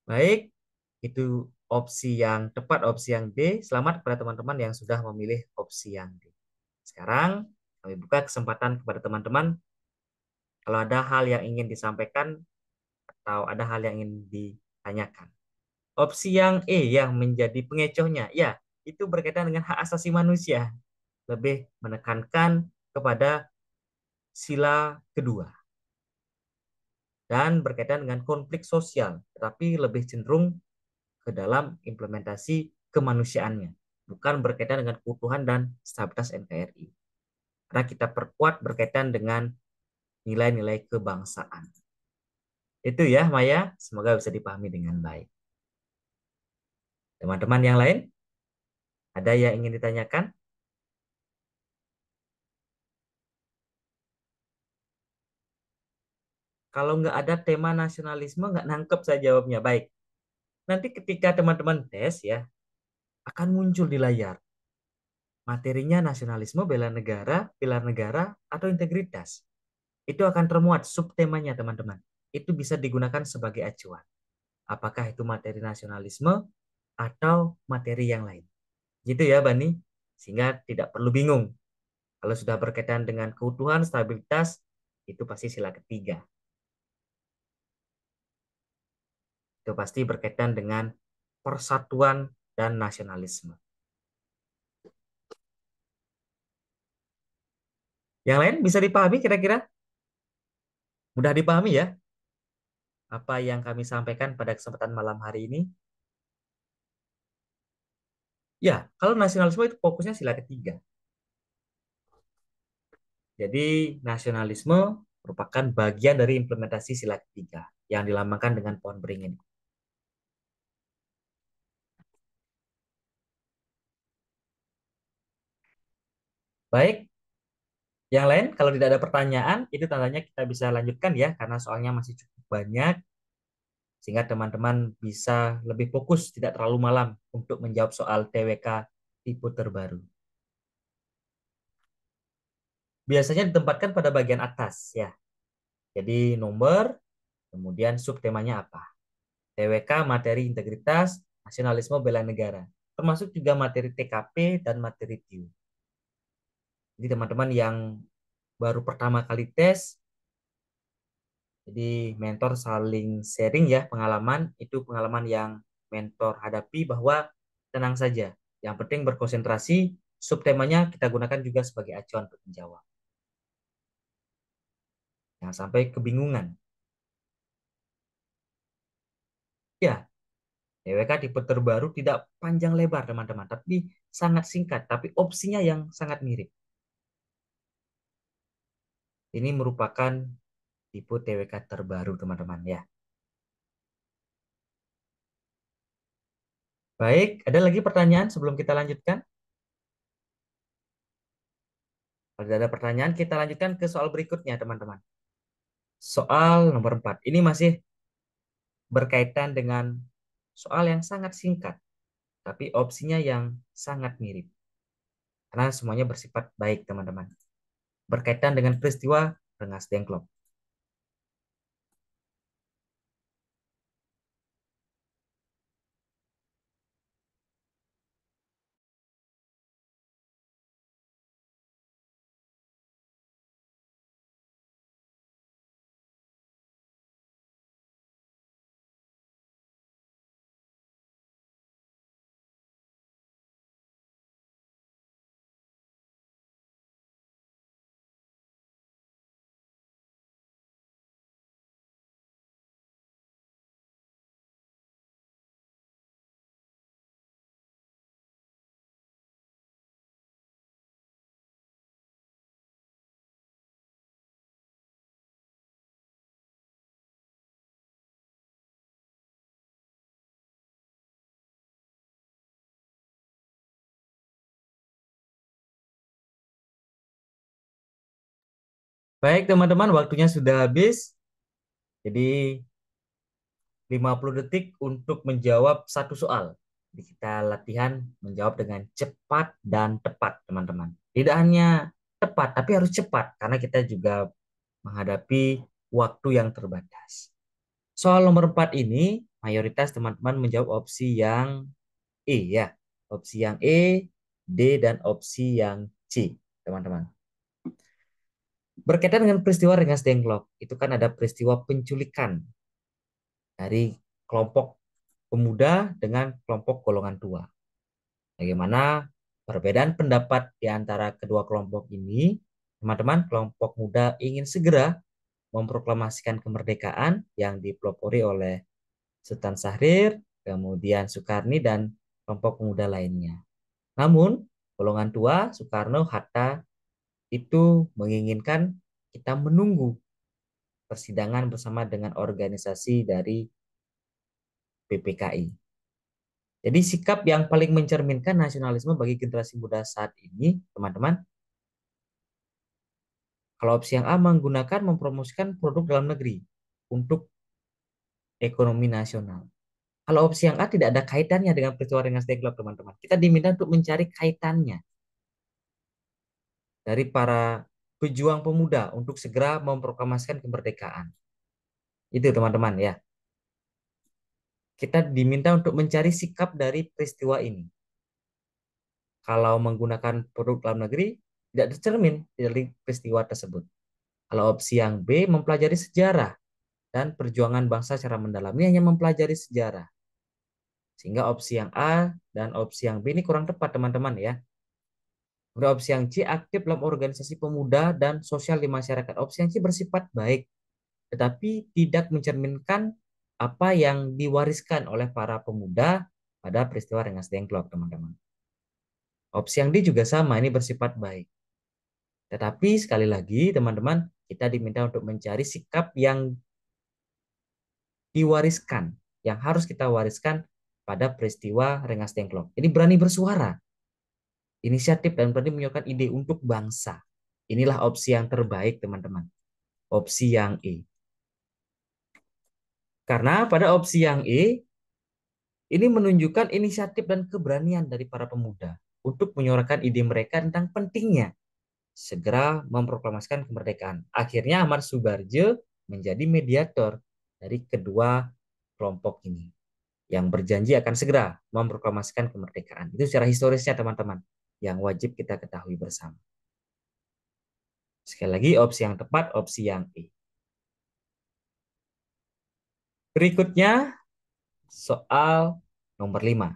Baik, itu opsi yang tepat, opsi yang D. Selamat kepada teman-teman yang sudah memilih opsi yang D. Sekarang kami buka kesempatan kepada teman-teman kalau ada hal yang ingin disampaikan atau ada hal yang ingin ditanyakan. Opsi yang E yang menjadi pengecohnya, ya, itu berkaitan dengan hak asasi manusia. Lebih menekankan kepada sila kedua. Dan berkaitan dengan konflik sosial, tetapi lebih cenderung ke dalam implementasi kemanusiaannya. Bukan berkaitan dengan keutuhan dan stabilitas NKRI. Karena kita perkuat berkaitan dengan nilai-nilai kebangsaan. Itu ya Maya, semoga bisa dipahami dengan baik. Teman-teman yang lain, ada yang ingin ditanyakan? Kalau nggak ada tema nasionalisme, nggak nangkep saya jawabnya. Baik, nanti ketika teman-teman tes ya, akan muncul di layar. Materinya nasionalisme, bela negara, pilar negara, atau integritas. Itu akan termuat subtemanya teman-teman. Itu bisa digunakan sebagai acuan. Apakah itu materi nasionalisme atau materi yang lain. Gitu ya Bani, sehingga tidak perlu bingung. Kalau sudah berkaitan dengan keutuhan, stabilitas, itu pasti sila ketiga. Itu pasti berkaitan dengan persatuan dan nasionalisme. Yang lain bisa dipahami kira-kira? Mudah dipahami ya? Apa yang kami sampaikan pada kesempatan malam hari ini? Ya, kalau nasionalisme itu fokusnya sila ketiga. Jadi nasionalisme merupakan bagian dari implementasi sila ketiga yang dilambangkan dengan pohon beringin. Baik, yang lain kalau tidak ada pertanyaan, itu tandanya kita bisa lanjutkan ya, karena soalnya masih cukup banyak, sehingga teman-teman bisa lebih fokus, tidak terlalu malam untuk menjawab soal TWK tipe terbaru. Biasanya ditempatkan pada bagian atas ya. Jadi nomor, Kemudian subtemanya apa? TWK materi integritas, nasionalisme bela negara. Termasuk juga materi TKP dan materi TIU. Jadi teman-teman yang baru pertama kali tes, jadi mentor saling sharing ya pengalaman. Itu pengalaman yang mentor hadapi bahwa tenang saja. Yang penting berkonsentrasi, subtemanya kita gunakan juga sebagai acuan untuk menjawab. Jangan sampai kebingungan. Ya, TWK tipe terbaru tidak panjang lebar teman-teman, tapi sangat singkat, tapi opsinya yang sangat mirip. Ini merupakan tipe TWK terbaru teman-teman ya. Baik, ada lagi pertanyaan sebelum kita lanjutkan? Kalau ada pertanyaan, kita lanjutkan ke soal berikutnya teman-teman. Soal nomor 4. Ini masih berkaitan dengan soal yang sangat singkat, tapi opsinya yang sangat mirip. Karena semuanya bersifat baik teman-teman. Berkaitan dengan peristiwa Rengas Dengklok. Baik teman-teman, waktunya sudah habis. Jadi 50 detik untuk menjawab satu soal. Jadi kita latihan menjawab dengan cepat dan tepat, teman-teman. Tidak hanya tepat, tapi harus cepat karena kita juga menghadapi waktu yang terbatas. Soal nomor 4 ini, mayoritas teman-teman menjawab opsi yang E ya. Opsi yang E, D, dan opsi yang C, teman-teman. Berkaitan dengan peristiwa Rengas Dengklok, itu kan ada peristiwa penculikan dari kelompok pemuda dengan kelompok golongan tua. Bagaimana perbedaan pendapat di antara kedua kelompok ini? Teman-teman, kelompok muda ingin segera memproklamasikan kemerdekaan yang dipelopori oleh Sultan Syahrir, kemudian Soekarno, dan kelompok pemuda lainnya. Namun, golongan tua, Soekarno, Hatta, itu menginginkan kita menunggu persidangan bersama dengan organisasi dari PPKI. Jadi sikap yang paling mencerminkan nasionalisme bagi generasi muda saat ini, teman-teman, kalau opsi yang A menggunakan mempromosikan produk dalam negeri untuk ekonomi nasional. Kalau opsi yang A tidak ada kaitannya dengan peristiwa Rengas Dengklok, teman-teman. Kita diminta untuk mencari kaitannya dari para pejuang pemuda untuk segera memproklamasikan kemerdekaan. Itu teman-teman ya. Kita diminta untuk mencari sikap dari peristiwa ini. Kalau menggunakan produk dalam negeri, tidak tercermin dari peristiwa tersebut. Kalau opsi yang B, mempelajari sejarah dan perjuangan bangsa secara mendalam. Ini hanya mempelajari sejarah. Sehingga opsi yang A dan opsi yang B ini kurang tepat, teman-teman ya. Kemudian opsi yang C, aktif dalam organisasi pemuda dan sosial di masyarakat. Opsi yang C bersifat baik, tetapi tidak mencerminkan apa yang diwariskan oleh para pemuda pada peristiwa Rengas Dengklok, teman-teman. Opsi yang D juga sama, ini bersifat baik. Tetapi sekali lagi, teman-teman, kita diminta untuk mencari sikap yang diwariskan, yang harus kita wariskan pada peristiwa Rengas Dengklok. Ini berani bersuara, inisiatif, dan berani menyuarakan ide untuk bangsa. Inilah opsi yang terbaik, teman-teman. Opsi yang E. Karena pada opsi yang E, ini menunjukkan inisiatif dan keberanian dari para pemuda untuk menyuarakan ide mereka tentang pentingnya segera memproklamasikan kemerdekaan. Akhirnya Ahmad Subarjo menjadi mediator dari kedua kelompok ini yang berjanji akan segera memproklamasikan kemerdekaan. Itu secara historisnya teman-teman yang wajib kita ketahui bersama. Sekali lagi opsi yang tepat opsi yang E. Berikutnya soal nomor 5.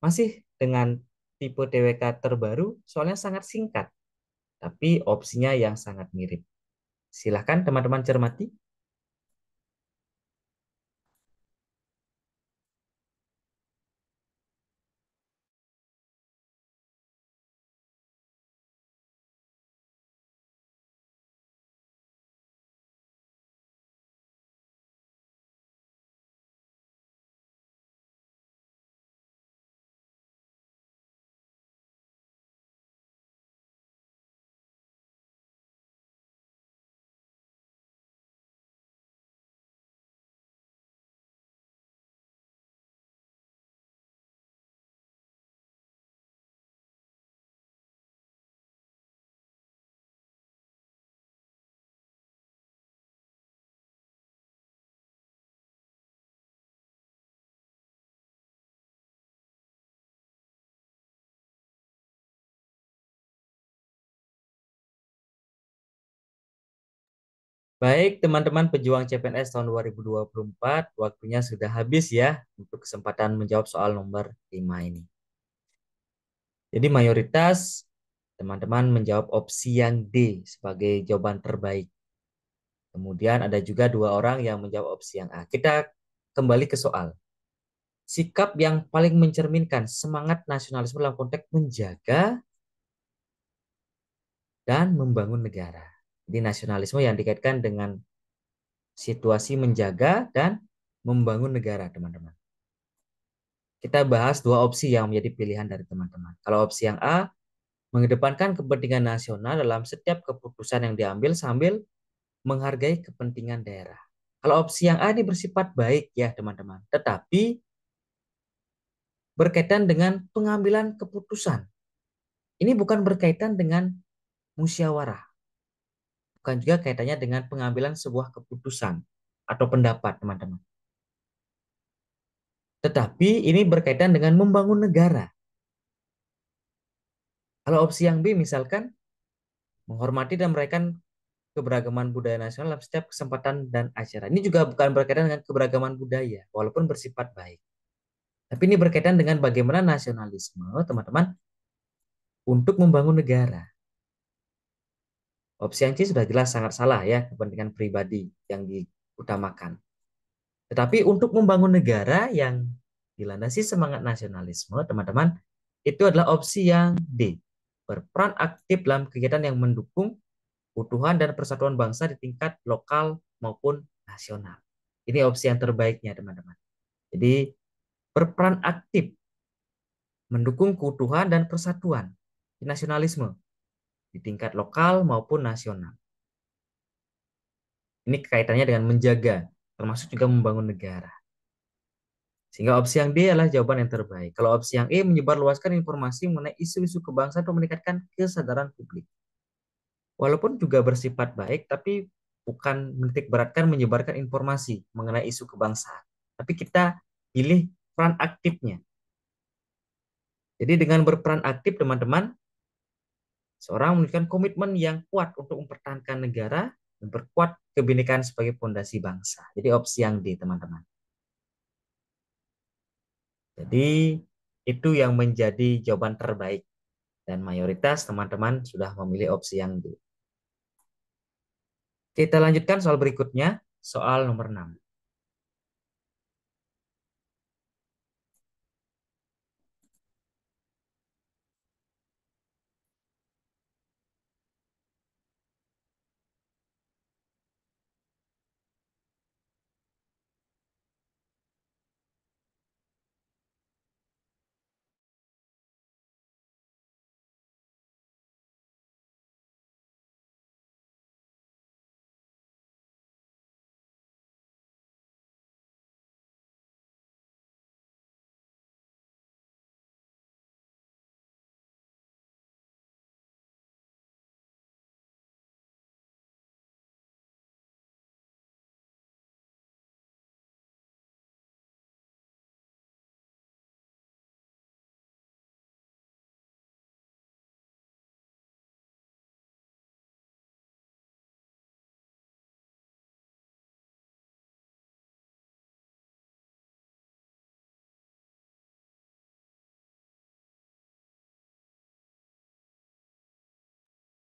Masih dengan tipe TWK terbaru, soalnya sangat singkat, tapi opsinya yang sangat mirip. Silahkan teman-teman cermati. Baik, teman-teman pejuang CPNS tahun 2024, waktunya sudah habis ya untuk kesempatan menjawab soal nomor 5 ini. Jadi mayoritas teman-teman menjawab opsi yang D sebagai jawaban terbaik. Kemudian ada juga 2 orang yang menjawab opsi yang A. Kita kembali ke soal. Sikap yang paling mencerminkan semangat nasionalisme dalam konteks menjaga dan membangun negara. Jadi nasionalisme yang dikaitkan dengan situasi menjaga dan membangun negara, teman-teman. Kita bahas 2 opsi yang menjadi pilihan dari teman-teman. Kalau opsi yang A, mengedepankan kepentingan nasional dalam setiap keputusan yang diambil sambil menghargai kepentingan daerah. Kalau opsi yang A ini bersifat baik ya, teman-teman. Tetapi berkaitan dengan pengambilan keputusan. Ini bukan berkaitan dengan musyawarah. Bukan juga kaitannya dengan pengambilan sebuah keputusan atau pendapat, teman-teman. Tetapi ini berkaitan dengan membangun negara. Kalau opsi yang B misalkan menghormati dan merayakan keberagaman budaya nasional dalam setiap kesempatan dan acara. Ini juga bukan berkaitan dengan keberagaman budaya, walaupun bersifat baik. Tapi ini berkaitan dengan bagaimana nasionalisme, teman-teman, untuk membangun negara. Opsi yang C sudah jelas sangat salah ya, kepentingan pribadi yang diutamakan. Tetapi untuk membangun negara yang dilandasi semangat nasionalisme, teman-teman, itu adalah opsi yang D. Berperan aktif dalam kegiatan yang mendukung keutuhan dan persatuan bangsa di tingkat lokal maupun nasional. Ini opsi yang terbaiknya, teman-teman. Jadi, berperan aktif mendukung keutuhan dan persatuan nasionalisme di tingkat lokal maupun nasional. Ini kaitannya dengan menjaga, termasuk juga membangun negara. Sehingga opsi yang D adalah jawaban yang terbaik. Kalau opsi yang E menyebarluaskan informasi mengenai isu-isu kebangsaan untuk meningkatkan kesadaran publik. Walaupun juga bersifat baik, tapi bukan menitik beratkan menyebarkan informasi mengenai isu kebangsaan. Tapi kita pilih peran aktifnya. Jadi dengan berperan aktif, teman-teman, seorang menunjukkan komitmen yang kuat untuk mempertahankan negara dan memperkuat kebinekaan sebagai fondasi bangsa. Jadi opsi yang D, teman-teman. Jadi itu yang menjadi jawaban terbaik dan mayoritas teman-teman sudah memilih opsi yang D. Kita lanjutkan soal berikutnya, soal nomor 6.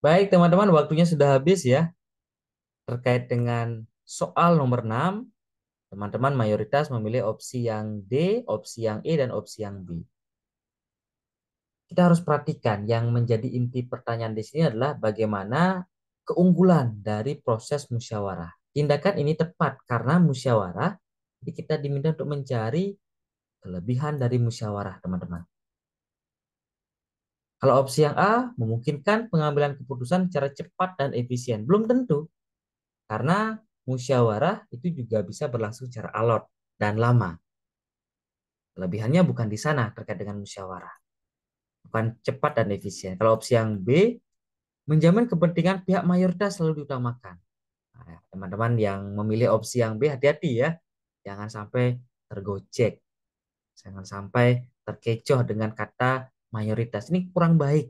Baik, teman-teman, waktunya sudah habis ya. Terkait dengan soal nomor 6, teman-teman mayoritas memilih opsi yang D, opsi yang E, dan opsi yang B. Kita harus perhatikan yang menjadi inti pertanyaan di sini adalah bagaimana keunggulan dari proses musyawarah. Tindakan ini tepat karena musyawarah, jadi kita diminta untuk mencari kelebihan dari musyawarah, teman-teman. Kalau opsi yang A memungkinkan pengambilan keputusan secara cepat dan efisien. Belum tentu, karena musyawarah itu juga bisa berlangsung secara alot dan lama. Kelebihannya bukan di sana terkait dengan musyawarah. Bukan cepat dan efisien. Kalau opsi yang B, menjamin kepentingan pihak mayoritas selalu diutamakan. Nah, teman-teman yang memilih opsi yang B, hati-hati ya. Jangan sampai tergocek. Jangan sampai terkecoh dengan kata mayoritas. Ini kurang baik.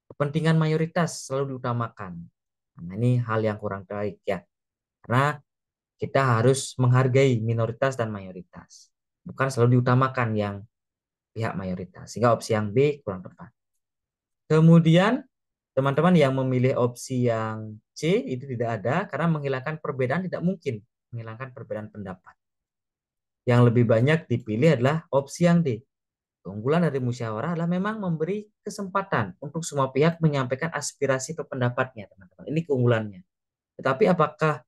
Kepentingan mayoritas selalu diutamakan. Nah, ini hal yang kurang baik ya. Karena kita harus menghargai minoritas dan mayoritas. Bukan selalu diutamakan yang pihak mayoritas. Sehingga opsi yang B kurang tepat. Kemudian teman-teman yang memilih opsi yang C itu tidak ada karena menghilangkan perbedaan tidak mungkin. Menghilangkan perbedaan pendapat. Yang lebih banyak dipilih adalah opsi yang D. Keunggulan dari musyawarah adalah memang memberi kesempatan untuk semua pihak menyampaikan aspirasi atau pendapatnya, teman-teman. Ini keunggulannya. Tetapi apakah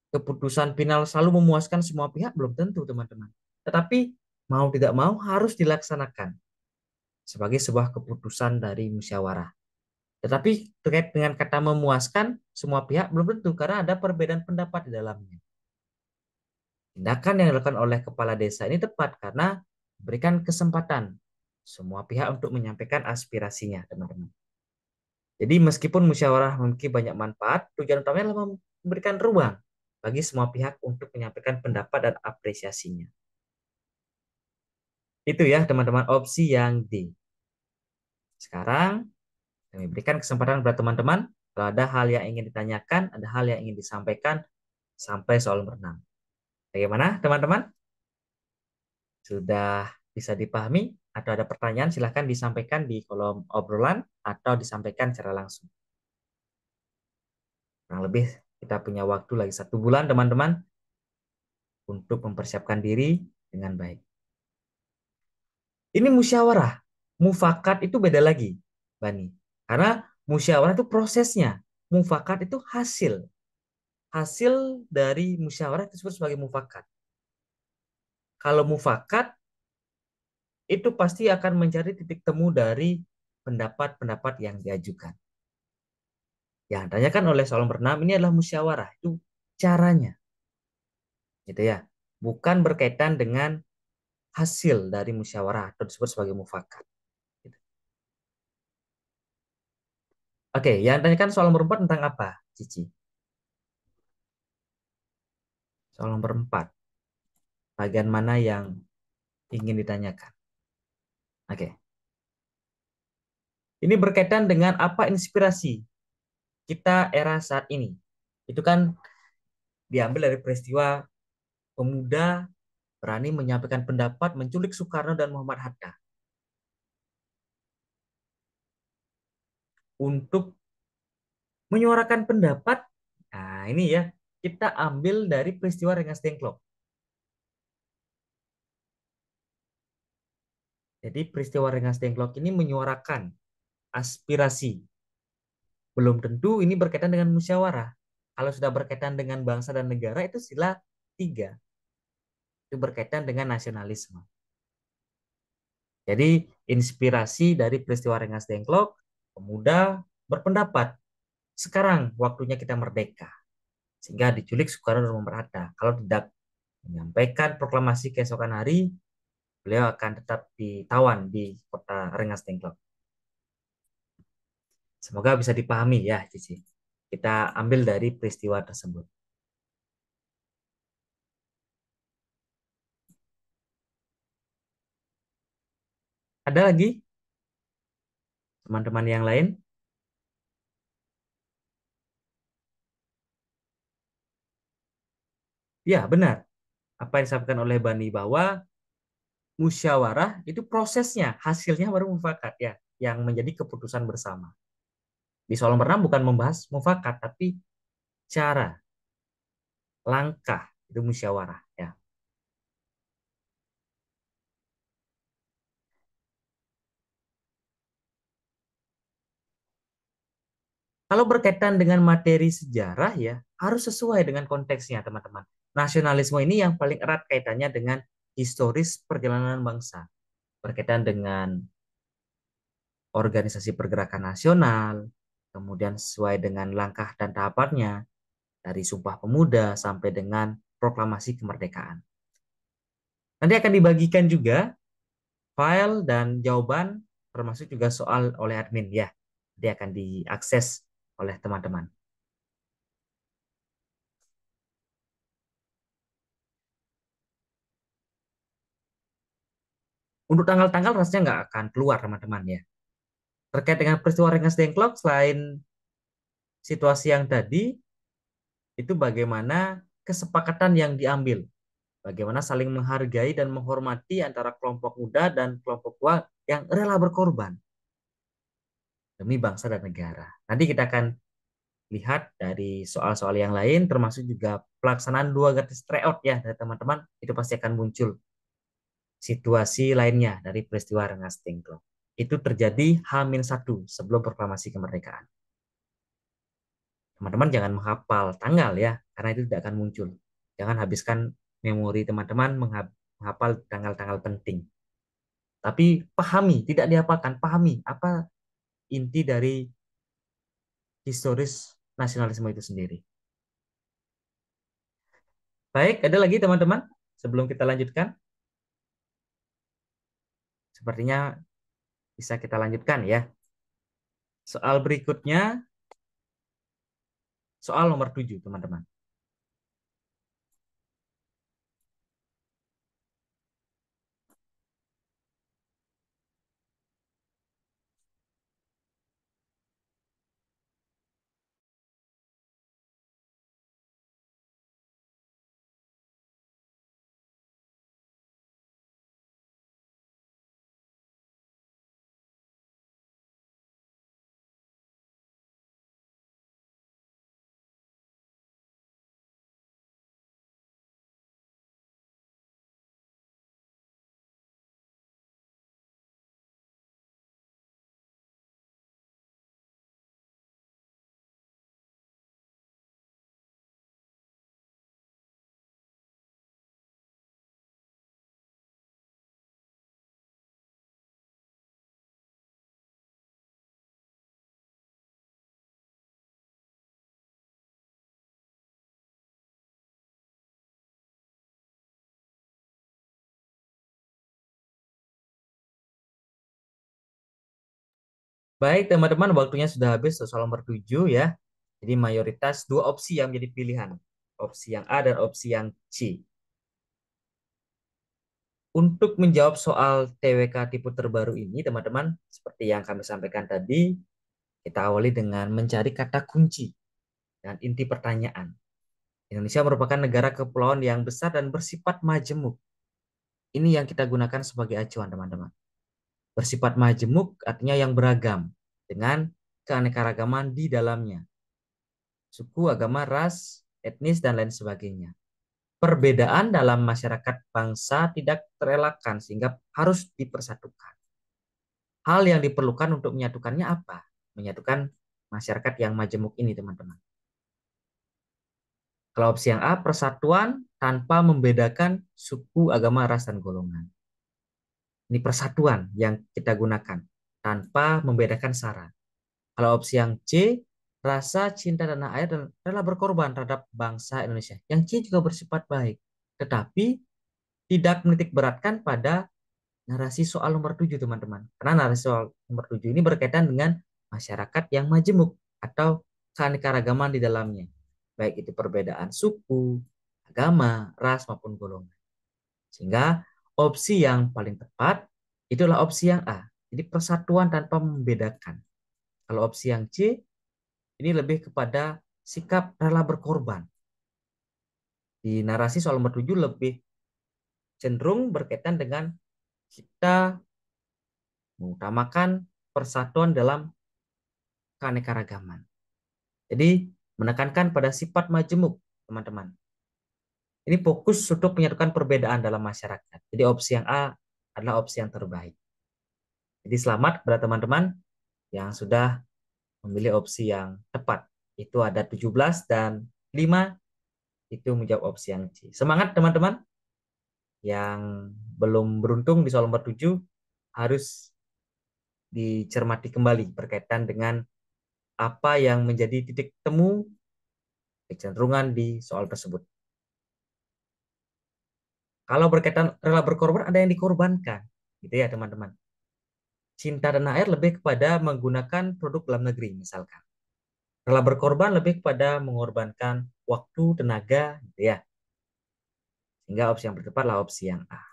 keputusan final selalu memuaskan semua pihak? Belum tentu, teman-teman. Tetapi mau tidak mau harus dilaksanakan sebagai sebuah keputusan dari musyawarah. Tetapi terkait dengan kata memuaskan semua pihak belum tentu karena ada perbedaan pendapat di dalamnya. Tindakan yang dilakukan oleh kepala desa ini tepat karena memberikan kesempatan semua pihak untuk menyampaikan aspirasinya, teman-teman. Jadi meskipun musyawarah memiliki banyak manfaat, tujuan utamanya adalah memberikan ruang bagi semua pihak untuk menyampaikan pendapat dan apresiasinya. Itu ya, teman-teman, opsi yang D. Sekarang kami berikan kesempatan kepada teman-teman kalau ada hal yang ingin ditanyakan, ada hal yang ingin disampaikan sampai soal nomor 6. Bagaimana, teman-teman? Sudah bisa dipahami atau ada pertanyaan silahkan disampaikan di kolom obrolan atau disampaikan secara langsung. Kurang lebih kita punya waktu lagi 1 bulan, teman-teman, untuk mempersiapkan diri dengan baik. Ini musyawarah. Mufakat itu beda lagi, Bani. Karena musyawarah itu prosesnya. Mufakat itu hasil. Hasil dari musyawarah disebut sebagai mufakat. Kalau mufakat itu pasti akan mencari titik temu dari pendapat-pendapat yang diajukan. Yang ditanyakan oleh soal nomor 6 ini adalah musyawarah. Itu caranya. Gitu ya. Bukan berkaitan dengan hasil dari musyawarah atau disebut sebagai mufakat. Gitu. Oke, yang ditanyakan soal nomor 4 tentang apa, Cici? Soal nomor 4. Bagian mana yang ingin ditanyakan? Oke. Ini berkaitan dengan apa inspirasi kita era saat ini. Itu kan diambil dari peristiwa pemuda berani menyampaikan pendapat menculik Soekarno dan Muhammad Hatta untuk menyuarakan pendapat. Nah, ini ya, kita ambil dari peristiwa Rengas Dengklok. Jadi peristiwa Rengas Dengklok ini menyuarakan aspirasi. Belum tentu ini berkaitan dengan musyawarah. Kalau sudah berkaitan dengan bangsa dan negara itu sila 3. Itu berkaitan dengan nasionalisme. Jadi inspirasi dari peristiwa Rengas Dengklok, pemuda berpendapat, sekarang waktunya kita merdeka. Sehingga diculik Soekarno dan Muhammad Hatta. Kalau tidak menyampaikan proklamasi keesokan hari, beliau akan tetap ditawan di kota Rengas Dengklok. Semoga bisa dipahami ya, Cici. Kita ambil dari peristiwa tersebut. Ada lagi teman-teman yang lain? Ya, benar. Apa yang disampaikan oleh Bani bahwa musyawarah itu prosesnya, hasilnya baru mufakat ya, yang menjadi keputusan bersama. Di soal nomor 6 bukan membahas mufakat, tapi cara, langkah, itu musyawarah ya. Kalau berkaitan dengan materi sejarah ya, harus sesuai dengan konteksnya, teman-teman. Nasionalisme ini yang paling erat kaitannya dengan historis perjalanan bangsa, berkaitan dengan organisasi pergerakan nasional, kemudian sesuai dengan langkah dan tahapannya, dari Sumpah Pemuda sampai dengan proklamasi kemerdekaan. Nanti akan dibagikan juga file dan jawaban, termasuk juga soal oleh admin ya. Dia akan diakses oleh teman-teman. Untuk tanggal-tanggal rasanya nggak akan keluar, teman-teman ya. Terkait dengan peristiwa Rengas Dengklok, selain situasi yang tadi, itu bagaimana kesepakatan yang diambil. Bagaimana saling menghargai dan menghormati antara kelompok muda dan kelompok tua yang rela berkorban demi bangsa dan negara. Nanti kita akan lihat dari soal-soal yang lain, termasuk juga pelaksanaan dua garis tryout ya dari teman-teman. Itu pasti akan muncul situasi lainnya dari peristiwa Rengas Dengklok. Itu terjadi H-1 sebelum proklamasi kemerdekaan. Teman-teman jangan menghafal tanggal ya, karena itu tidak akan muncul. Jangan habiskan memori teman-teman menghafal tanggal-tanggal penting. Tapi pahami, tidak dihafalkan, pahami apa inti dari historis nasionalisme itu sendiri. Baik, ada lagi teman-teman sebelum kita lanjutkan? Sepertinya bisa kita lanjutkan ya. Soal berikutnya, soal nomor 7 teman-teman. Baik teman-teman, waktunya sudah habis soal nomor 7 ya. Jadi mayoritas dua opsi yang menjadi pilihan. Opsi yang A dan opsi yang C. Untuk menjawab soal TWK tipe terbaru ini, teman-teman, seperti yang kami sampaikan tadi, kita awali dengan mencari kata kunci dan inti pertanyaan. Indonesia merupakan negara kepulauan yang besar dan bersifat majemuk. Ini yang kita gunakan sebagai acuan, teman-teman. Bersifat majemuk artinya yang beragam dengan keanekaragaman di dalamnya. Suku, agama, ras, etnis, dan lain sebagainya. Perbedaan dalam masyarakat bangsa tidak terelakkan sehingga harus dipersatukan. Hal yang diperlukan untuk menyatukannya apa? Menyatukan masyarakat yang majemuk ini, teman-teman. Kalau opsi yang A, persatuan tanpa membedakan suku, agama, ras, dan golongan. Ini persatuan yang kita gunakan tanpa membedakan sara. Kalau opsi yang C, rasa cinta tanah air dan rela berkorban terhadap bangsa Indonesia. Yang C juga bersifat baik, tetapi tidak menitik beratkan pada narasi soal nomor 7 teman-teman. Karena narasi soal nomor 7 ini berkaitan dengan masyarakat yang majemuk atau keanekaragaman di dalamnya. Baik itu perbedaan suku, agama, ras, maupun golongan. Sehingga opsi yang paling tepat itulah opsi yang A. Jadi persatuan tanpa membedakan. Kalau opsi yang C, ini lebih kepada sikap rela berkorban. Di narasi soal nomor 7 lebih cenderung berkaitan dengan kita mengutamakan persatuan dalam keanekaragaman. Jadi menekankan pada sifat majemuk, teman-teman. Ini fokus untuk menyatukan perbedaan dalam masyarakat. Jadi opsi yang A adalah opsi yang terbaik. Jadi selamat kepada teman-teman yang sudah memilih opsi yang tepat. Itu ada 17 dan 5 itu menjawab opsi yang C. Semangat teman-teman yang belum beruntung di soal nomor 7 harus dicermati kembali berkaitan dengan apa yang menjadi titik temu kecenderungan di soal tersebut. Kalau berkaitan rela berkorban, ada yang dikorbankan, gitu ya teman-teman. Cinta dan air lebih kepada menggunakan produk dalam negeri, misalkan. Rela berkorban lebih kepada mengorbankan waktu, tenaga, gitu ya. Sehingga opsi yang tepat adalah opsi yang A.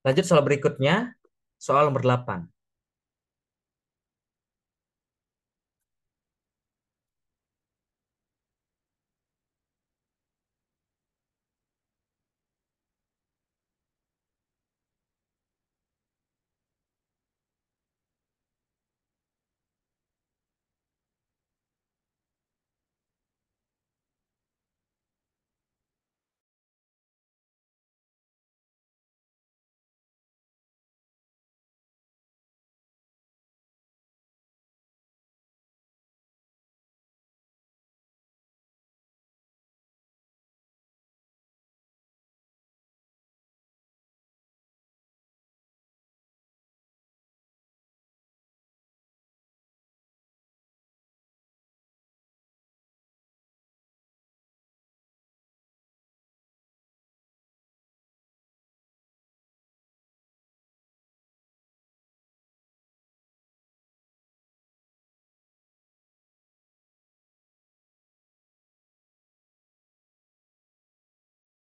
Lanjut soal berikutnya, soal nomor 8.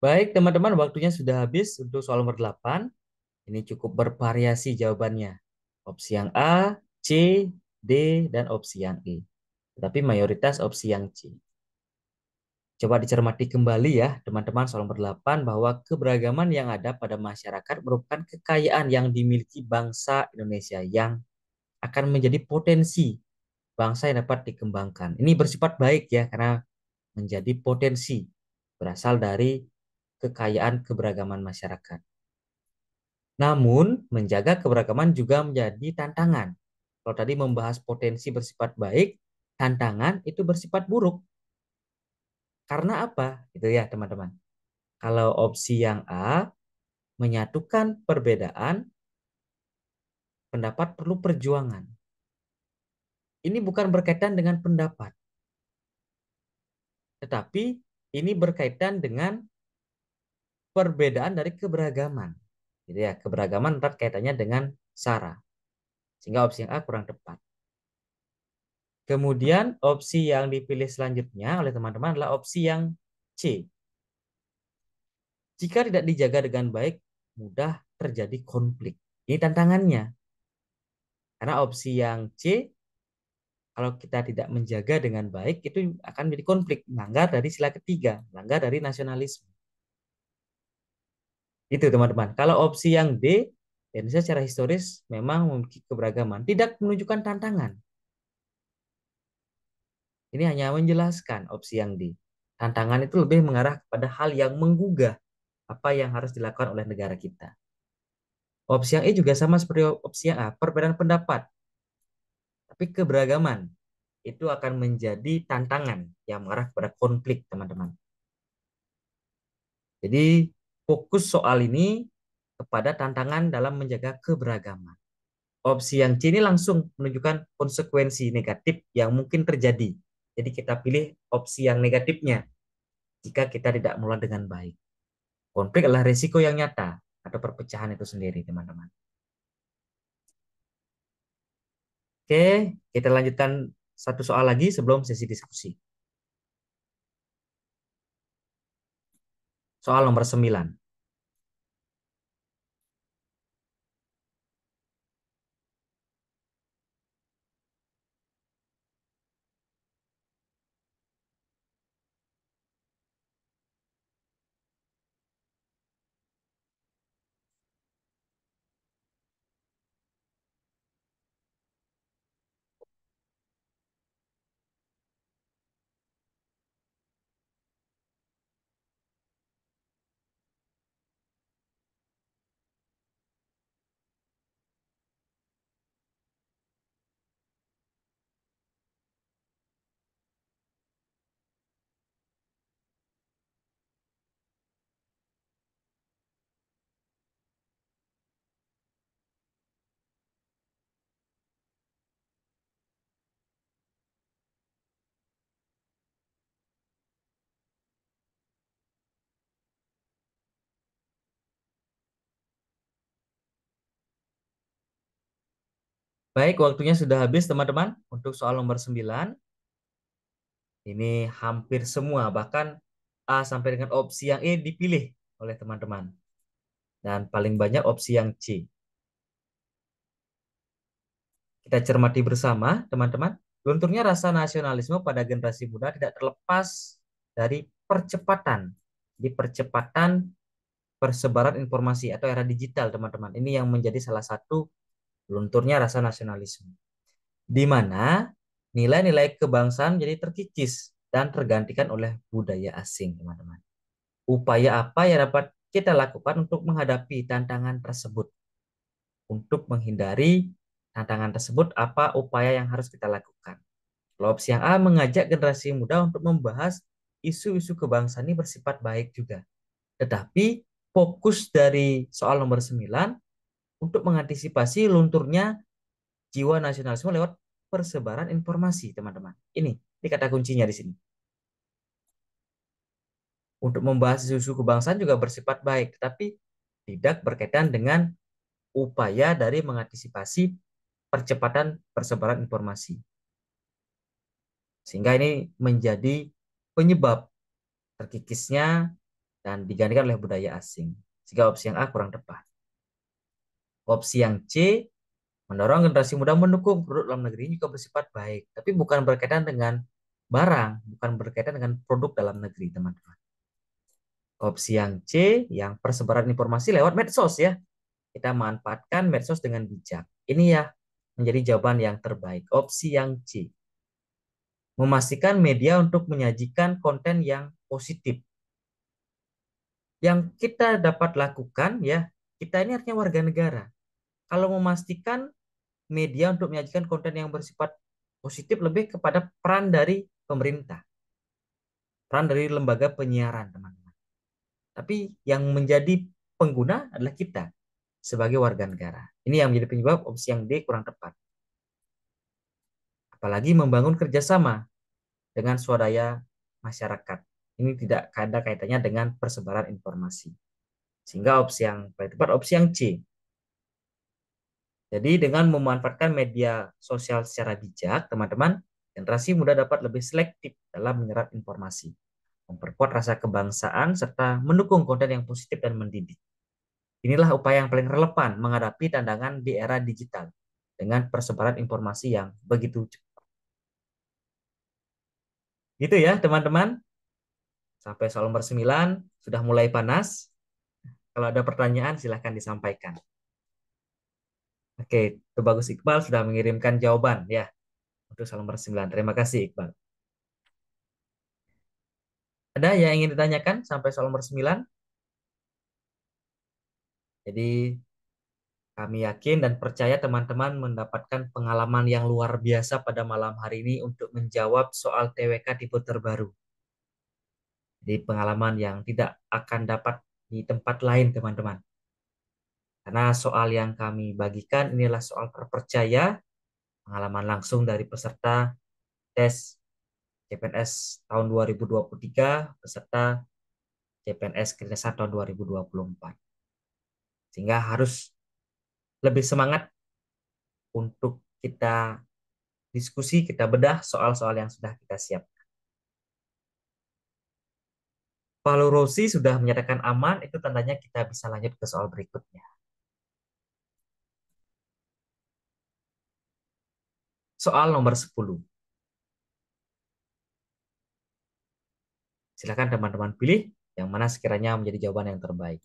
Baik teman-teman, waktunya sudah habis untuk soal nomor 8. Ini cukup bervariasi jawabannya. Opsi yang A, C, D, dan opsi yang E. Tetapi mayoritas opsi yang C. Coba dicermati kembali ya teman-teman soal nomor 8 bahwa keberagaman yang ada pada masyarakat merupakan kekayaan yang dimiliki bangsa Indonesia yang akan menjadi potensi bangsa yang dapat dikembangkan. Ini bersifat baik ya karena menjadi potensi berasal dari kekayaan keberagaman masyarakat. Namun, menjaga keberagaman juga menjadi tantangan. Kalau tadi membahas potensi bersifat baik, tantangan itu bersifat buruk. Karena apa? Itu ya, teman-teman. Kalau opsi yang A, menyatukan perbedaan, pendapat perlu perjuangan. Ini bukan berkaitan dengan pendapat, tetapi ini berkaitan dengan perbedaan dari keberagaman. Gitu ya, keberagaman erat kaitannya dengan SARA. Sehingga opsi yang A kurang tepat. Kemudian opsi yang dipilih selanjutnya oleh teman-teman adalah opsi yang C. Jika tidak dijaga dengan baik, mudah terjadi konflik. Ini tantangannya. Karena opsi yang C, kalau kita tidak menjaga dengan baik, itu akan menjadi konflik. Melanggar dari sila ketiga, melanggar dari nasionalisme. Itu teman-teman. Kalau opsi yang D, Indonesia secara historis memang memiliki keberagaman. Tidak menunjukkan tantangan. Ini hanya menjelaskan opsi yang D. Tantangan itu lebih mengarah kepada hal yang menggugah apa yang harus dilakukan oleh negara kita. Opsi yang E juga sama seperti opsi yang A, perbedaan pendapat. Tapi keberagaman itu akan menjadi tantangan yang mengarah kepada konflik, teman-teman. Jadi fokus soal ini kepada tantangan dalam menjaga keberagaman. Opsi yang C ini langsung menunjukkan konsekuensi negatif yang mungkin terjadi. Jadi kita pilih opsi yang negatifnya jika kita tidak mulai dengan baik. Konflik adalah risiko yang nyata atau perpecahan itu sendiri, teman-teman. Oke, kita lanjutkan satu soal lagi sebelum sesi diskusi. Soal nomor 9. Baik, waktunya sudah habis teman-teman untuk soal nomor 9. Ini hampir semua, bahkan A sampai dengan opsi yang E dipilih oleh teman-teman. Dan paling banyak opsi yang C. Kita cermati bersama, teman-teman. Lunturnya rasa nasionalisme pada generasi muda tidak terlepas dari percepatan. Di percepatan persebaran informasi atau era digital, teman-teman. Ini yang menjadi salah satu lunturnya rasa nasionalisme. Di mana nilai-nilai kebangsaan jadi terkikis dan tergantikan oleh budaya asing, teman-teman. Upaya apa yang dapat kita lakukan untuk menghadapi tantangan tersebut? Untuk menghindari tantangan tersebut, apa upaya yang harus kita lakukan? Kalau opsi yang A mengajak generasi muda untuk membahas isu-isu kebangsaan ini bersifat baik juga. Tetapi fokus dari soal nomor 9 untuk mengantisipasi lunturnya jiwa nasionalisme lewat persebaran informasi, teman-teman. Ini kata kuncinya di sini. Untuk membahas isu-isu kebangsaan juga bersifat baik, tetapi tidak berkaitan dengan upaya dari mengantisipasi percepatan persebaran informasi. Sehingga ini menjadi penyebab terkikisnya dan digantikan oleh budaya asing. Sehingga opsi yang A kurang tepat. Opsi yang C mendorong generasi muda mendukung produk dalam negeri juga bersifat baik, tapi bukan berkaitan dengan barang, bukan berkaitan dengan produk dalam negeri, teman-teman. Opsi yang C, yang persebaran informasi lewat medsos ya. Kita manfaatkan medsos dengan bijak. Ini ya menjadi jawaban yang terbaik. Opsi yang C. Memastikan media untuk menyajikan konten yang positif. Yang kita dapat lakukan ya, kita ini artinya warga negara. Kalau memastikan media untuk menyajikan konten yang bersifat positif lebih kepada peran dari pemerintah, peran dari lembaga penyiaran, teman-teman. Tapi yang menjadi pengguna adalah kita sebagai warga negara. Ini yang menjadi penyebab opsi yang D kurang tepat. Apalagi membangun kerjasama dengan swadaya masyarakat. Ini tidak ada kaitannya dengan persebaran informasi. Sehingga opsi yang paling tepat opsi yang C. Jadi dengan memanfaatkan media sosial secara bijak, teman-teman, generasi muda dapat lebih selektif dalam menyerap informasi, memperkuat rasa kebangsaan, serta mendukung konten yang positif dan mendidik. Inilah upaya yang paling relevan menghadapi tantangan di era digital dengan persebaran informasi yang begitu cepat. Gitu ya, teman-teman. Sampai soal nomor 9 sudah mulai panas. Kalau ada pertanyaan silahkan disampaikan. Oke, itu bagus Iqbal sudah mengirimkan jawaban ya untuk soal nomor 9. Terima kasih Iqbal. Ada yang ingin ditanyakan sampai soal nomor 9? Jadi kami yakin dan percaya teman-teman mendapatkan pengalaman yang luar biasa pada malam hari ini untuk menjawab soal TWK tipe terbaru. Jadi pengalaman yang tidak akan dapat di tempat lain teman-teman. Karena soal yang kami bagikan inilah soal terpercaya, pengalaman langsung dari peserta tes CPNS tahun 2023 beserta CPNS Kritis tahun 2024. Sehingga harus lebih semangat untuk kita diskusi, kita bedah soal-soal yang sudah kita siapkan. Kalau Rossi sudah menyatakan aman, itu tandanya kita bisa lanjut ke soal berikutnya. Soal nomor 10. Silakan teman-teman pilih yang mana sekiranya menjadi jawaban yang terbaik.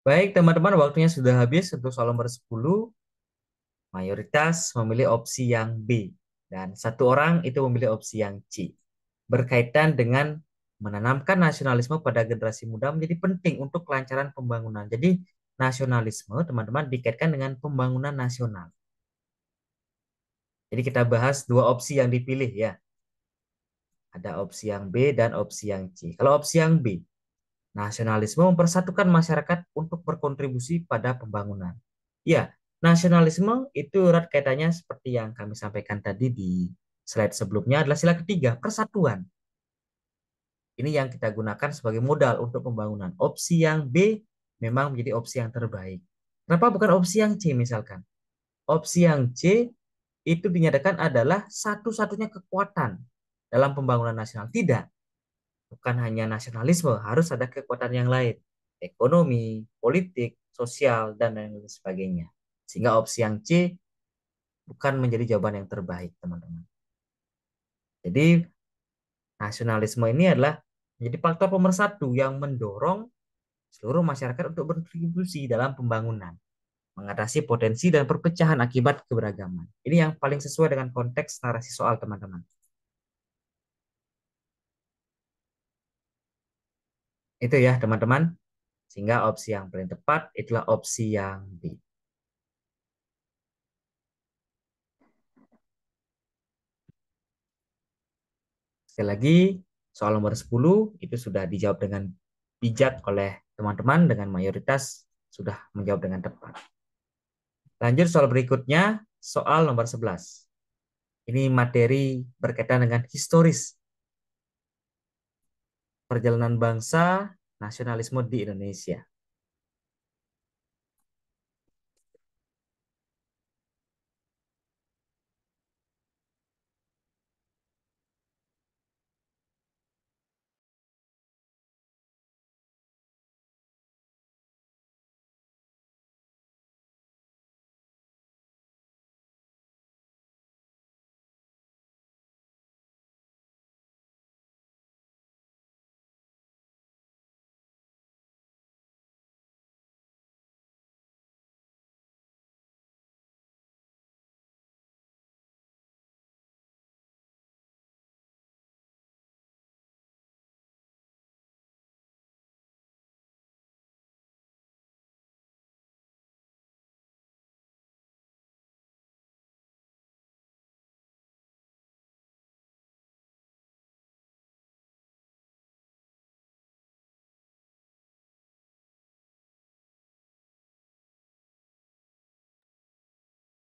Baik, teman-teman, waktunya sudah habis untuk soal nomor 10. Mayoritas memilih opsi yang B dan satu orang itu memilih opsi yang C. Berkaitan dengan menanamkan nasionalisme pada generasi muda menjadi penting untuk kelancaran pembangunan. Jadi, nasionalisme, teman-teman, dikaitkan dengan pembangunan nasional. Jadi kita bahas dua opsi yang dipilih ya. Ada opsi yang B dan opsi yang C. Kalau opsi yang B, nasionalisme mempersatukan masyarakat untuk berkontribusi pada pembangunan. Ya, nasionalisme itu erat kaitannya seperti yang kami sampaikan tadi di slide sebelumnya adalah sila ketiga, persatuan. Ini yang kita gunakan sebagai modal untuk pembangunan. Opsi yang B memang menjadi opsi yang terbaik. Kenapa bukan opsi yang C misalkan? Opsi yang C itu dinyatakan adalah satu-satunya kekuatan dalam pembangunan nasional. Tidak, bukan hanya nasionalisme, harus ada kekuatan yang lain. Ekonomi, politik, sosial, dan lain sebagainya. Sehingga opsi yang C bukan menjadi jawaban yang terbaik, teman-teman. Jadi, nasionalisme ini adalah menjadi faktor pemersatu yang mendorong seluruh masyarakat untuk berkontribusi dalam pembangunan, mengatasi potensi dan perpecahan akibat keberagaman. Ini yang paling sesuai dengan konteks narasi soal, teman-teman. Itu ya, teman-teman. Sehingga opsi yang paling tepat itulah opsi yang B. Sekali lagi, soal nomor 10 itu sudah dijawab dengan bijak oleh teman-teman dengan mayoritas sudah menjawab dengan tepat. Lanjut soal berikutnya, soal nomor 11. Ini materi berkaitan dengan historis perjalanan bangsa nasionalisme di Indonesia.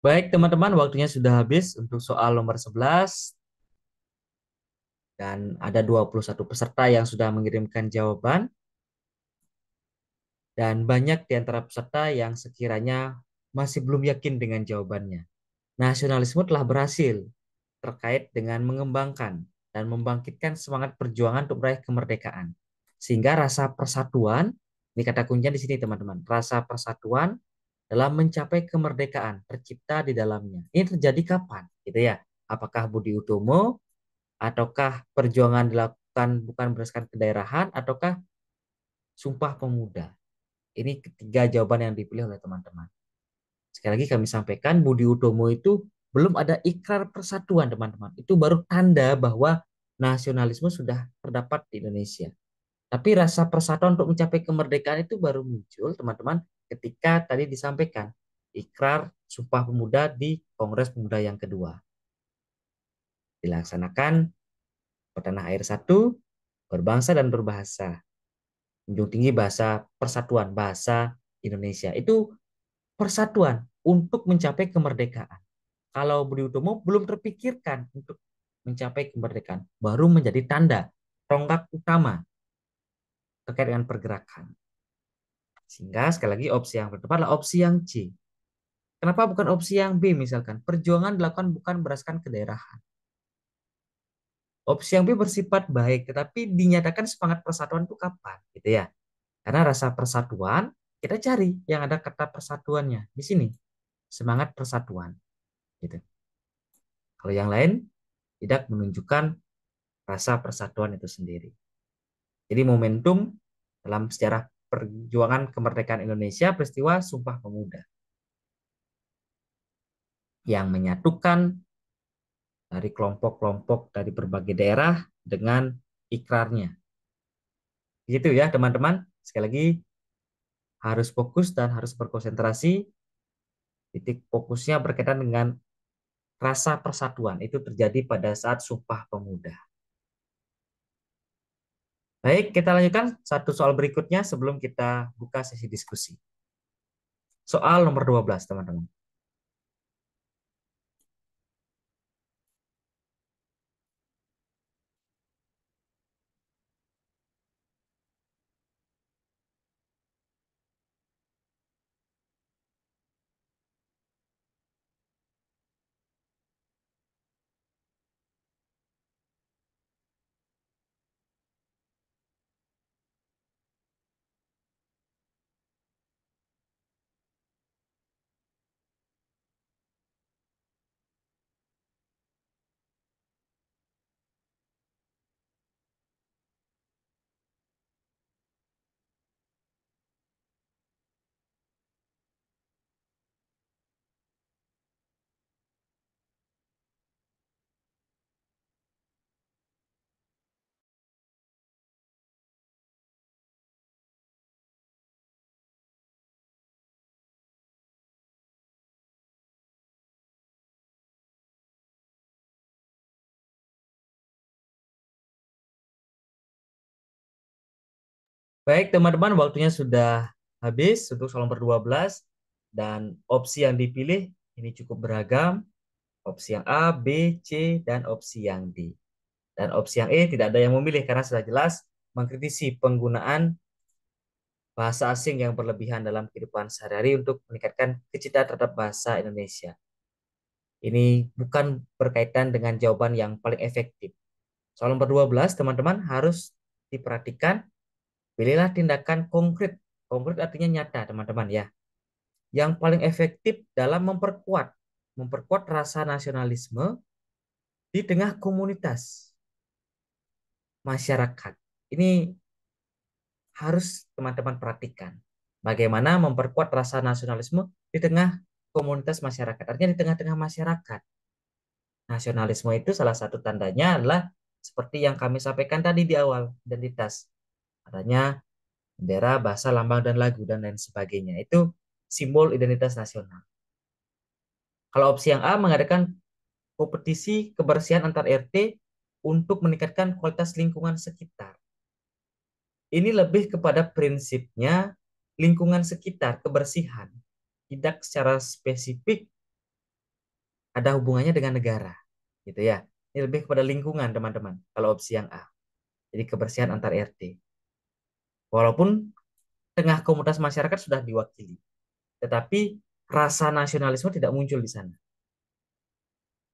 Baik, teman-teman, waktunya sudah habis untuk soal nomor 11 dan ada 21 peserta yang sudah mengirimkan jawaban dan banyak di antara peserta yang sekiranya masih belum yakin dengan jawabannya. Nasionalisme telah berhasil terkait dengan mengembangkan dan membangkitkan semangat perjuangan untuk meraih kemerdekaan. Sehingga rasa persatuan, ini kata kuncinya di sini teman-teman, rasa persatuan dalam mencapai kemerdekaan tercipta di dalamnya. Ini terjadi kapan? Gitu ya. Apakah Budi Utomo ataukah perjuangan dilakukan bukan berdasarkan kedaerahan ataukah Sumpah Pemuda? Ini ketiga jawaban yang dipilih oleh teman-teman. Sekali lagi kami sampaikan Budi Utomo itu belum ada ikrar persatuan, teman-teman. Itu baru tanda bahwa nasionalisme sudah terdapat di Indonesia. Tapi rasa persatuan untuk mencapai kemerdekaan itu baru muncul, teman-teman, ketika tadi disampaikan ikrar Sumpah Pemuda di Kongres Pemuda yang kedua. Dilaksanakan Petanah Air 1, berbangsa dan berbahasa. Menjunjung tinggi bahasa persatuan, bahasa Indonesia. Itu persatuan untuk mencapai kemerdekaan. Kalau Budi Utomo belum terpikirkan untuk mencapai kemerdekaan, baru menjadi tanda tonggak utama terkait dengan pergerakan. Sehingga sekali lagi opsi yang tepat adalah opsi yang C. Kenapa bukan opsi yang B misalkan? Perjuangan dilakukan bukan berdasarkan kedaerahan. Opsi yang B bersifat baik, tetapi dinyatakan semangat persatuan itu kapan? Gitu ya. Karena rasa persatuan, kita cari yang ada kata persatuannya di sini. Semangat persatuan. Gitu. Kalau yang lain tidak menunjukkan rasa persatuan itu sendiri. Jadi momentum dalam sejarah perjuangan kemerdekaan Indonesia, peristiwa Sumpah Pemuda yang menyatukan dari kelompok-kelompok dari berbagai daerah dengan ikrarnya. Gitu ya, teman-teman. Sekali lagi, harus fokus dan harus berkonsentrasi. Titik fokusnya berkaitan dengan rasa persatuan. Itu terjadi pada saat Sumpah Pemuda. Baik, kita lanjutkan satu soal berikutnya sebelum kita buka sesi diskusi. Soal nomor 12, teman-teman. Baik, teman-teman, waktunya sudah habis untuk soal nomor 12 dan opsi yang dipilih ini cukup beragam. Opsi yang A, B, C, dan opsi yang D. Dan opsi yang E tidak ada yang memilih karena sudah jelas mengkritisi penggunaan bahasa asing yang berlebihan dalam kehidupan sehari-hari untuk meningkatkan kecintaan terhadap bahasa Indonesia. Ini bukan berkaitan dengan jawaban yang paling efektif. Soal nomor 12, teman-teman harus diperhatikan, pilihlah tindakan konkret. Konkret artinya nyata, teman-teman ya. Yang paling efektif dalam memperkuat rasa nasionalisme di tengah komunitas masyarakat. Ini harus teman-teman perhatikan. Bagaimana memperkuat rasa nasionalisme di tengah komunitas masyarakat. Artinya di tengah-tengah masyarakat. Nasionalisme itu salah satu tandanya adalah seperti yang kami sampaikan tadi di awal, identitas. Adanya bendera, bahasa, lambang, dan lagu, dan lain sebagainya. Itu simbol identitas nasional. Kalau opsi yang A mengadakan kompetisi kebersihan antar RT untuk meningkatkan kualitas lingkungan sekitar. Ini lebih kepada prinsipnya lingkungan sekitar, kebersihan. Tidak secara spesifik ada hubungannya dengan negara. Gitu ya. Ini lebih kepada lingkungan, teman-teman. Kalau opsi yang A. Jadi kebersihan antar RT. Walaupun tengah komunitas masyarakat sudah diwakili. Tetapi rasa nasionalisme tidak muncul di sana.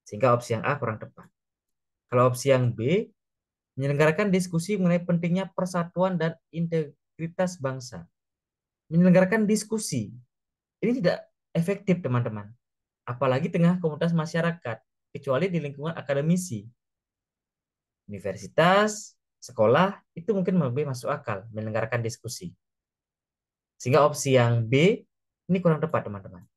Sehingga opsi yang A kurang tepat. Kalau opsi yang B, menyelenggarakan diskusi mengenai pentingnya persatuan dan integritas bangsa. Menyelenggarakan diskusi. Ini tidak efektif, teman-teman. Apalagi tengah komunitas masyarakat, kecuali di lingkungan akademisi. Universitas, sekolah, itu mungkin lebih masuk akal menyelenggarakan diskusi. Sehingga opsi yang B, ini kurang tepat, teman-teman.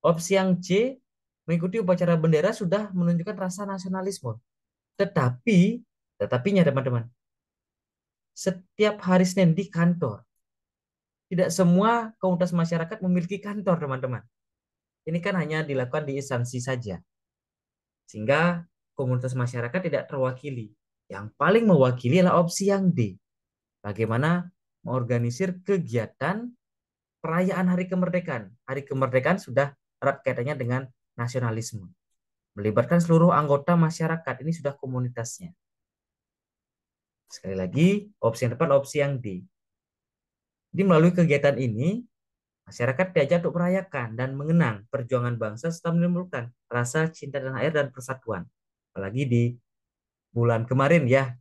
Opsi yang C, mengikuti upacara bendera sudah menunjukkan rasa nasionalisme. Tetapinya teman-teman, setiap hari Senin di kantor, tidak semua komunitas masyarakat memiliki kantor, teman-teman. Ini kan hanya dilakukan di instansi saja. Sehingga komunitas masyarakat tidak terwakili. Yang paling mewakili adalah opsi yang D. Bagaimana mengorganisir kegiatan perayaan Hari Kemerdekaan. Hari Kemerdekaan sudah erat kaitannya dengan nasionalisme. Melibatkan seluruh anggota masyarakat. Ini sudah komunitasnya. Sekali lagi, opsi yang tepat opsi yang D. Jadi melalui kegiatan ini, masyarakat diajak untuk merayakan dan mengenang perjuangan bangsa serta menimbulkan rasa cinta tanah air dan persatuan. Apalagi di bulan kemarin ya,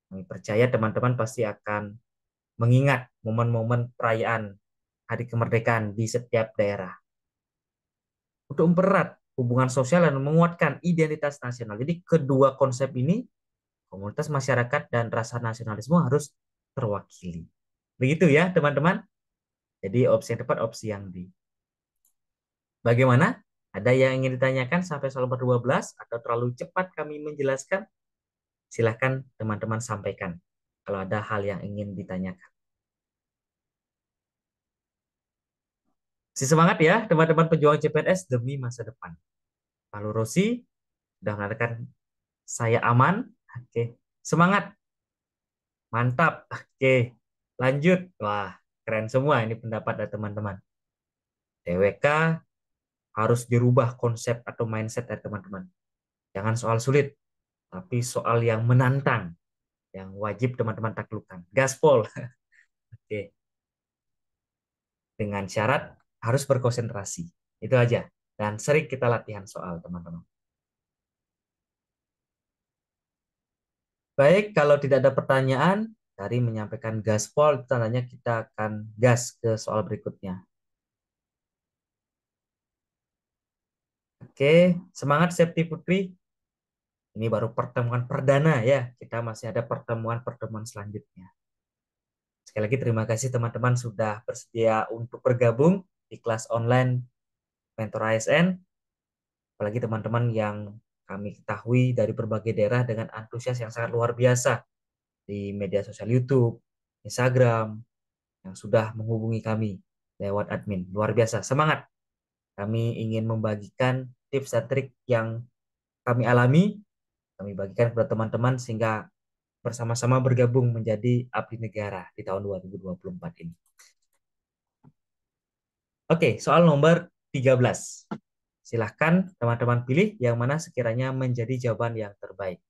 kami percaya teman-teman pasti akan mengingat momen-momen perayaan Hari Kemerdekaan di setiap daerah. Untuk mempererat hubungan sosial dan menguatkan identitas nasional. Jadi kedua konsep ini, komunitas masyarakat dan rasa nasionalisme harus terwakili. Begitu ya, teman-teman. Jadi opsi yang tepat opsi yang D. Bagaimana? Ada yang ingin ditanyakan sampai soal nomor 12 atau terlalu cepat kami menjelaskan? Silahkan teman-teman sampaikan kalau ada hal yang ingin ditanyakan. Si semangat ya, teman-teman pejuang CPNS demi masa depan. Lalu Rosi sudah mengatakan saya aman. Oke, semangat, mantap. Oke, lanjut. Wah, keren semua ini pendapat dari teman-teman. TWK harus dirubah konsep atau mindset dari teman-teman. Jangan soal sulit, tapi soal yang menantang, yang wajib teman-teman taklukkan. Gaspol. Oke, dengan syarat harus berkonsentrasi. Itu aja. Dan sering kita latihan soal, teman-teman. Baik, kalau tidak ada pertanyaan, dari menyampaikan gaspol, tandanya kita akan gas ke soal berikutnya. Oke, semangat Septi Putri. Ini baru pertemuan perdana ya. Kita masih ada pertemuan-pertemuan selanjutnya. Sekali lagi terima kasih teman-teman sudah bersedia untuk bergabung di kelas online Mentor ASN. Apalagi teman-teman yang kami ketahui dari berbagai daerah dengan antusias yang sangat luar biasa di media sosial YouTube, Instagram, yang sudah menghubungi kami lewat admin. Luar biasa, semangat. Kami ingin membagikan tips dan trik yang kami alami, kami bagikan kepada teman-teman sehingga bersama-sama bergabung menjadi abdi negara di tahun 2024 ini. Oke, soal nomor 13. Silahkan teman-teman pilih yang mana sekiranya menjadi jawaban yang terbaik.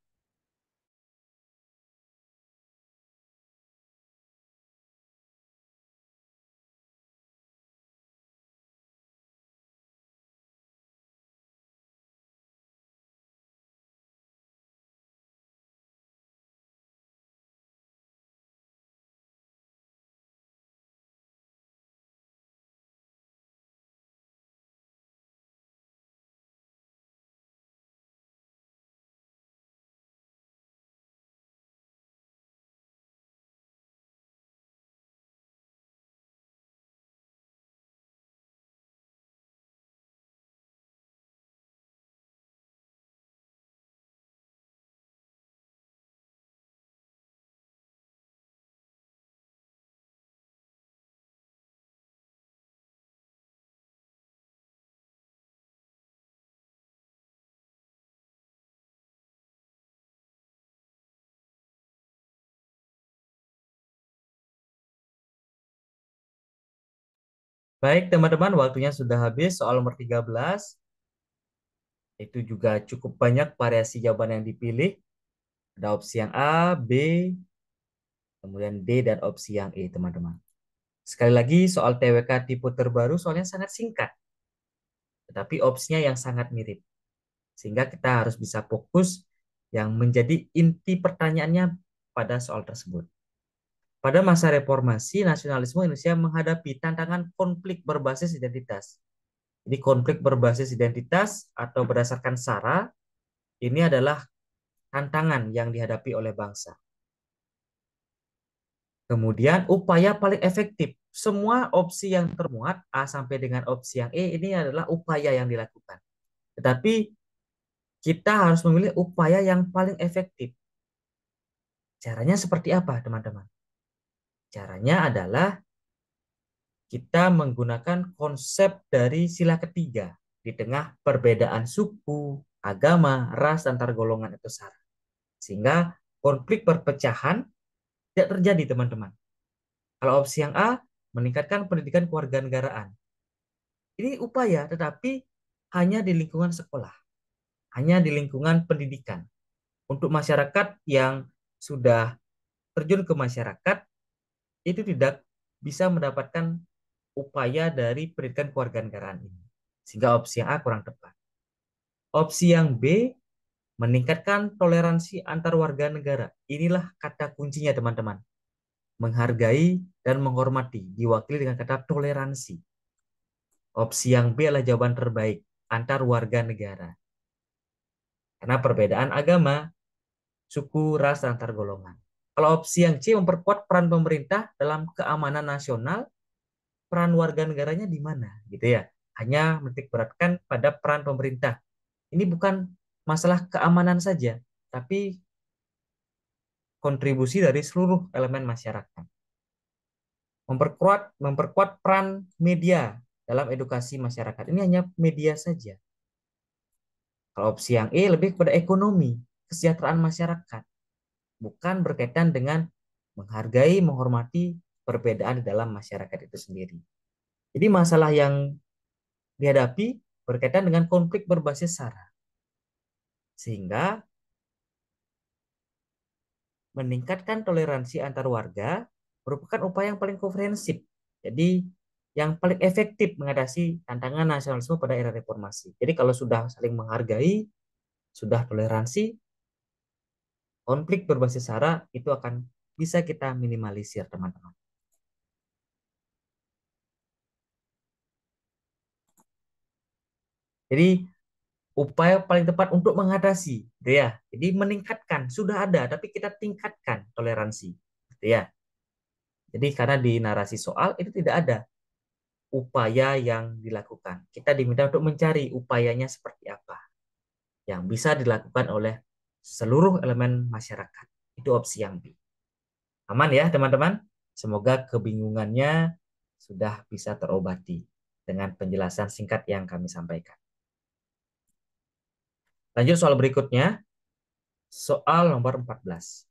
Baik, teman-teman, waktunya sudah habis. Soal nomor 13, itu juga cukup banyak variasi jawaban yang dipilih. Ada opsi yang A, B, kemudian D, dan opsi yang E, teman-teman. Sekali lagi, soal TWK tipe terbaru soalnya sangat singkat, tetapi opsinya yang sangat mirip. Sehingga kita harus bisa fokus yang menjadi inti pertanyaannya pada soal tersebut. Pada masa reformasi, nasionalisme Indonesia menghadapi tantangan konflik berbasis identitas. Jadi konflik berbasis identitas atau berdasarkan SARA, ini adalah tantangan yang dihadapi oleh bangsa. Kemudian upaya paling efektif. Semua opsi yang termuat A sampai dengan opsi yang E ini adalah upaya yang dilakukan. Tetapi kita harus memilih upaya yang paling efektif. Caranya seperti apa, teman-teman? Caranya adalah kita menggunakan konsep dari sila ketiga di tengah perbedaan suku, agama, ras, antar golongan atau sara. Sehingga konflik perpecahan tidak terjadi, teman-teman. Kalau opsi yang A, meningkatkan pendidikan kewarganegaraan. Ini upaya, tetapi hanya di lingkungan sekolah, hanya di lingkungan pendidikan. Untuk masyarakat yang sudah terjun ke masyarakat, itu tidak bisa mendapatkan upaya dari pendidikan kewarganegaraan ini. Sehingga opsi yang A kurang tepat. Opsi yang B, meningkatkan toleransi antar warga negara. Inilah kata kuncinya, teman-teman. Menghargai dan menghormati, diwakili dengan kata toleransi. Opsi yang B adalah jawaban terbaik, antar warga negara. Karena perbedaan agama, suku, ras, antar golongan. Kalau opsi yang C, memperkuat peran pemerintah dalam keamanan nasional, peran warga negaranya di mana, gitu ya. Hanya menitik beratkan pada peran pemerintah. Ini bukan masalah keamanan saja, tapi kontribusi dari seluruh elemen masyarakat. Memperkuat peran media dalam edukasi masyarakat. Ini hanya media saja. Kalau opsi yang E lebih kepada ekonomi, kesejahteraan masyarakat, bukan berkaitan dengan menghargai, menghormati perbedaan di dalam masyarakat itu sendiri. Jadi masalah yang dihadapi berkaitan dengan konflik berbasis SARA, sehingga meningkatkan toleransi antar warga merupakan upaya yang paling komprehensif. Jadi yang paling efektif mengatasi tantangan nasionalisme pada era reformasi. Jadi kalau sudah saling menghargai, sudah toleransi, konflik berbasis SARA itu akan bisa kita minimalisir, teman-teman. Jadi upaya paling tepat untuk mengatasi, gitu ya. Jadi meningkatkan, sudah ada, tapi kita tingkatkan toleransi, gitu ya. Jadi karena di narasi soal itu tidak ada upaya yang dilakukan. Kita diminta untuk mencari upayanya seperti apa yang bisa dilakukan oleh seluruh elemen masyarakat. Itu opsi yang B. Aman ya, teman-teman? Semoga kebingungannya sudah bisa terobati dengan penjelasan singkat yang kami sampaikan. Lanjut soal berikutnya, soal nomor 14.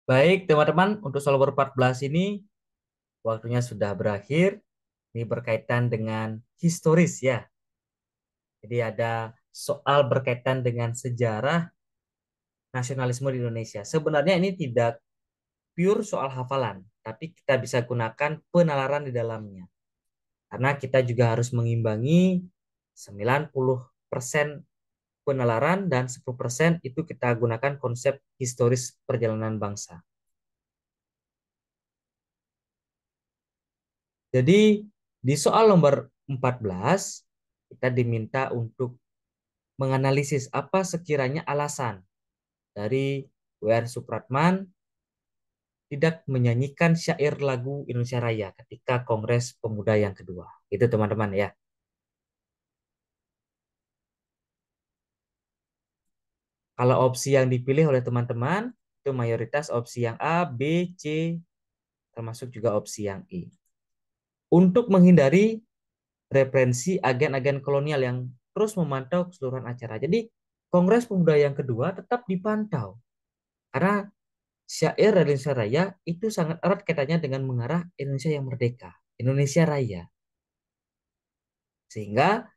Baik, teman-teman, untuk soal nomor 14 ini waktunya sudah berakhir. Ini berkaitan dengan historis ya. Jadi ada soal berkaitan dengan sejarah nasionalisme di Indonesia. Sebenarnya ini tidak pure soal hafalan, tapi kita bisa gunakan penalaran di dalamnya. Karena kita juga harus mengimbangi 90% penalaran dan 10% itu kita gunakan konsep historis perjalanan bangsa. Jadi di soal nomor 14 kita diminta untuk menganalisis apa sekiranya alasan dari W.R. Supratman tidak menyanyikan syair lagu Indonesia Raya ketika Kongres Pemuda yang kedua. Itu teman-teman ya. Kalau opsi yang dipilih oleh teman-teman itu mayoritas opsi yang A, B, C, termasuk juga opsi yang E. Untuk menghindari referensi agen-agen kolonial yang terus memantau keseluruhan acara. Jadi Kongres Pemuda yang kedua tetap dipantau karena syair Indonesia Raya itu sangat erat kaitannya dengan mengarah Indonesia yang merdeka, Indonesia Raya. Sehingga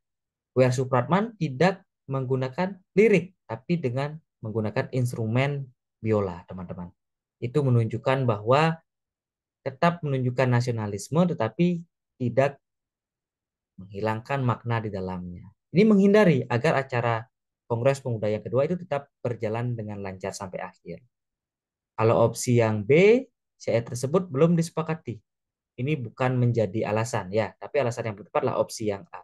W.R. Supratman tidak menggunakan lirik, tapi dengan menggunakan instrumen biola, teman-teman. Itu menunjukkan bahwa tetap menunjukkan nasionalisme, tetapi tidak menghilangkan makna di dalamnya. Ini menghindari agar acara Kongres Pemuda yang kedua itu tetap berjalan dengan lancar sampai akhir. Kalau opsi yang B, syair tersebut belum disepakati. Ini bukan menjadi alasan ya, tapi alasan yang tepat adalah opsi yang A.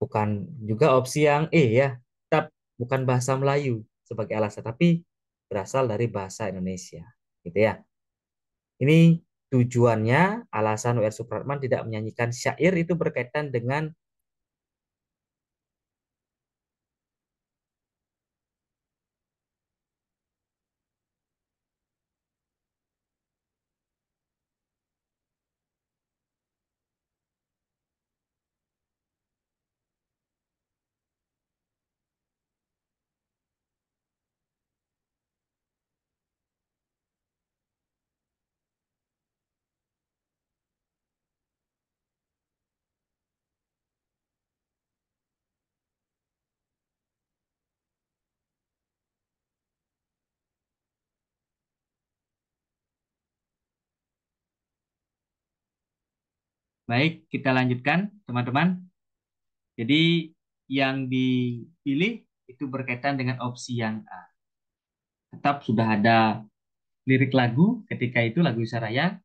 Bukan juga opsi yang E ya, tetap bukan bahasa Melayu sebagai alasan, tapi berasal dari bahasa Indonesia, gitu ya. Ini Tujuannya, alasan W.R. Supratman tidak menyanyikan syair itu berkaitan dengan baik, kita lanjutkan, teman-teman. Jadi, yang dipilih itu berkaitan dengan opsi yang A. Tetap sudah ada lirik lagu ketika itu lagu Isaraya,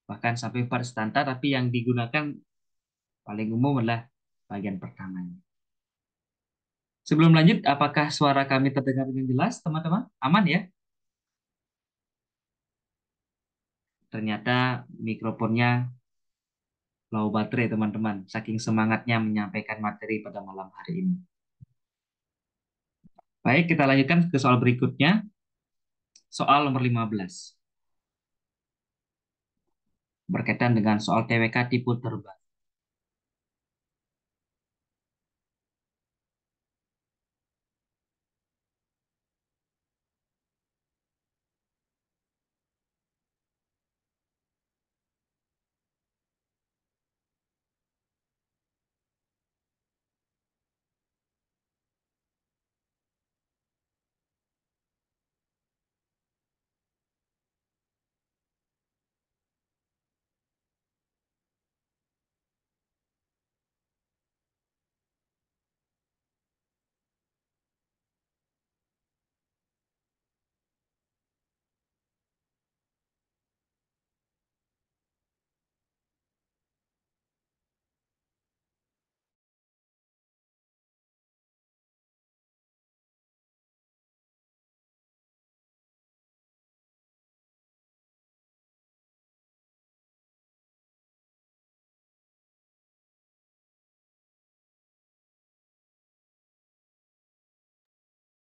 bahkan sampai part stanza, tapi yang digunakan paling umum adalah bagian pertamanya. Sebelum lanjut, apakah suara kami terdengar dengan jelas, teman-teman? Aman ya? Ternyata mikrofonnya low baterai, teman-teman. Saking semangatnya menyampaikan materi pada malam hari ini. Baik, kita lanjutkan ke soal berikutnya. Soal nomor 15. Berkaitan dengan soal TWK tipe terbang.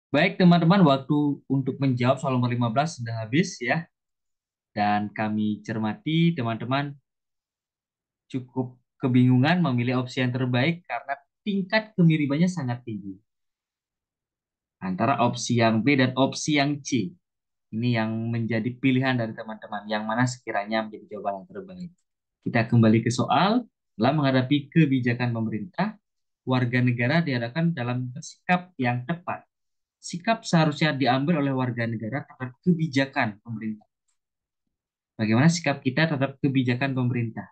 Baik, teman-teman, waktu untuk menjawab soal nomor 15 sudah habis ya. Dan kami cermati teman-teman cukup kebingungan memilih opsi yang terbaik karena tingkat kemiripannya sangat tinggi antara opsi yang B dan opsi yang C. Ini yang menjadi pilihan dari teman-teman, yang mana sekiranya menjadi jawaban yang terbaik. Kita kembali ke soal. Dalam menghadapi kebijakan pemerintah, warga negara diharapkan dalam bersikap yang tepat. Sikap seharusnya diambil oleh warga negara terhadap kebijakan pemerintah. Bagaimana sikap kita terhadap kebijakan pemerintah?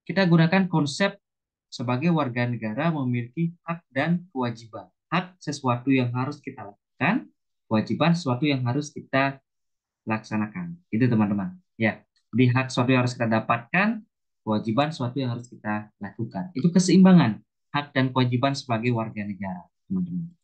Kita gunakan konsep sebagai warga negara memiliki hak dan kewajiban. Hak sesuatu yang harus kita lakukan, kewajiban sesuatu yang harus kita laksanakan. Itu teman-teman. Ya, di hak sesuatu yang harus kita dapatkan, kewajiban sesuatu yang harus kita lakukan. Itu keseimbangan hak dan kewajiban sebagai warga negara, teman-teman.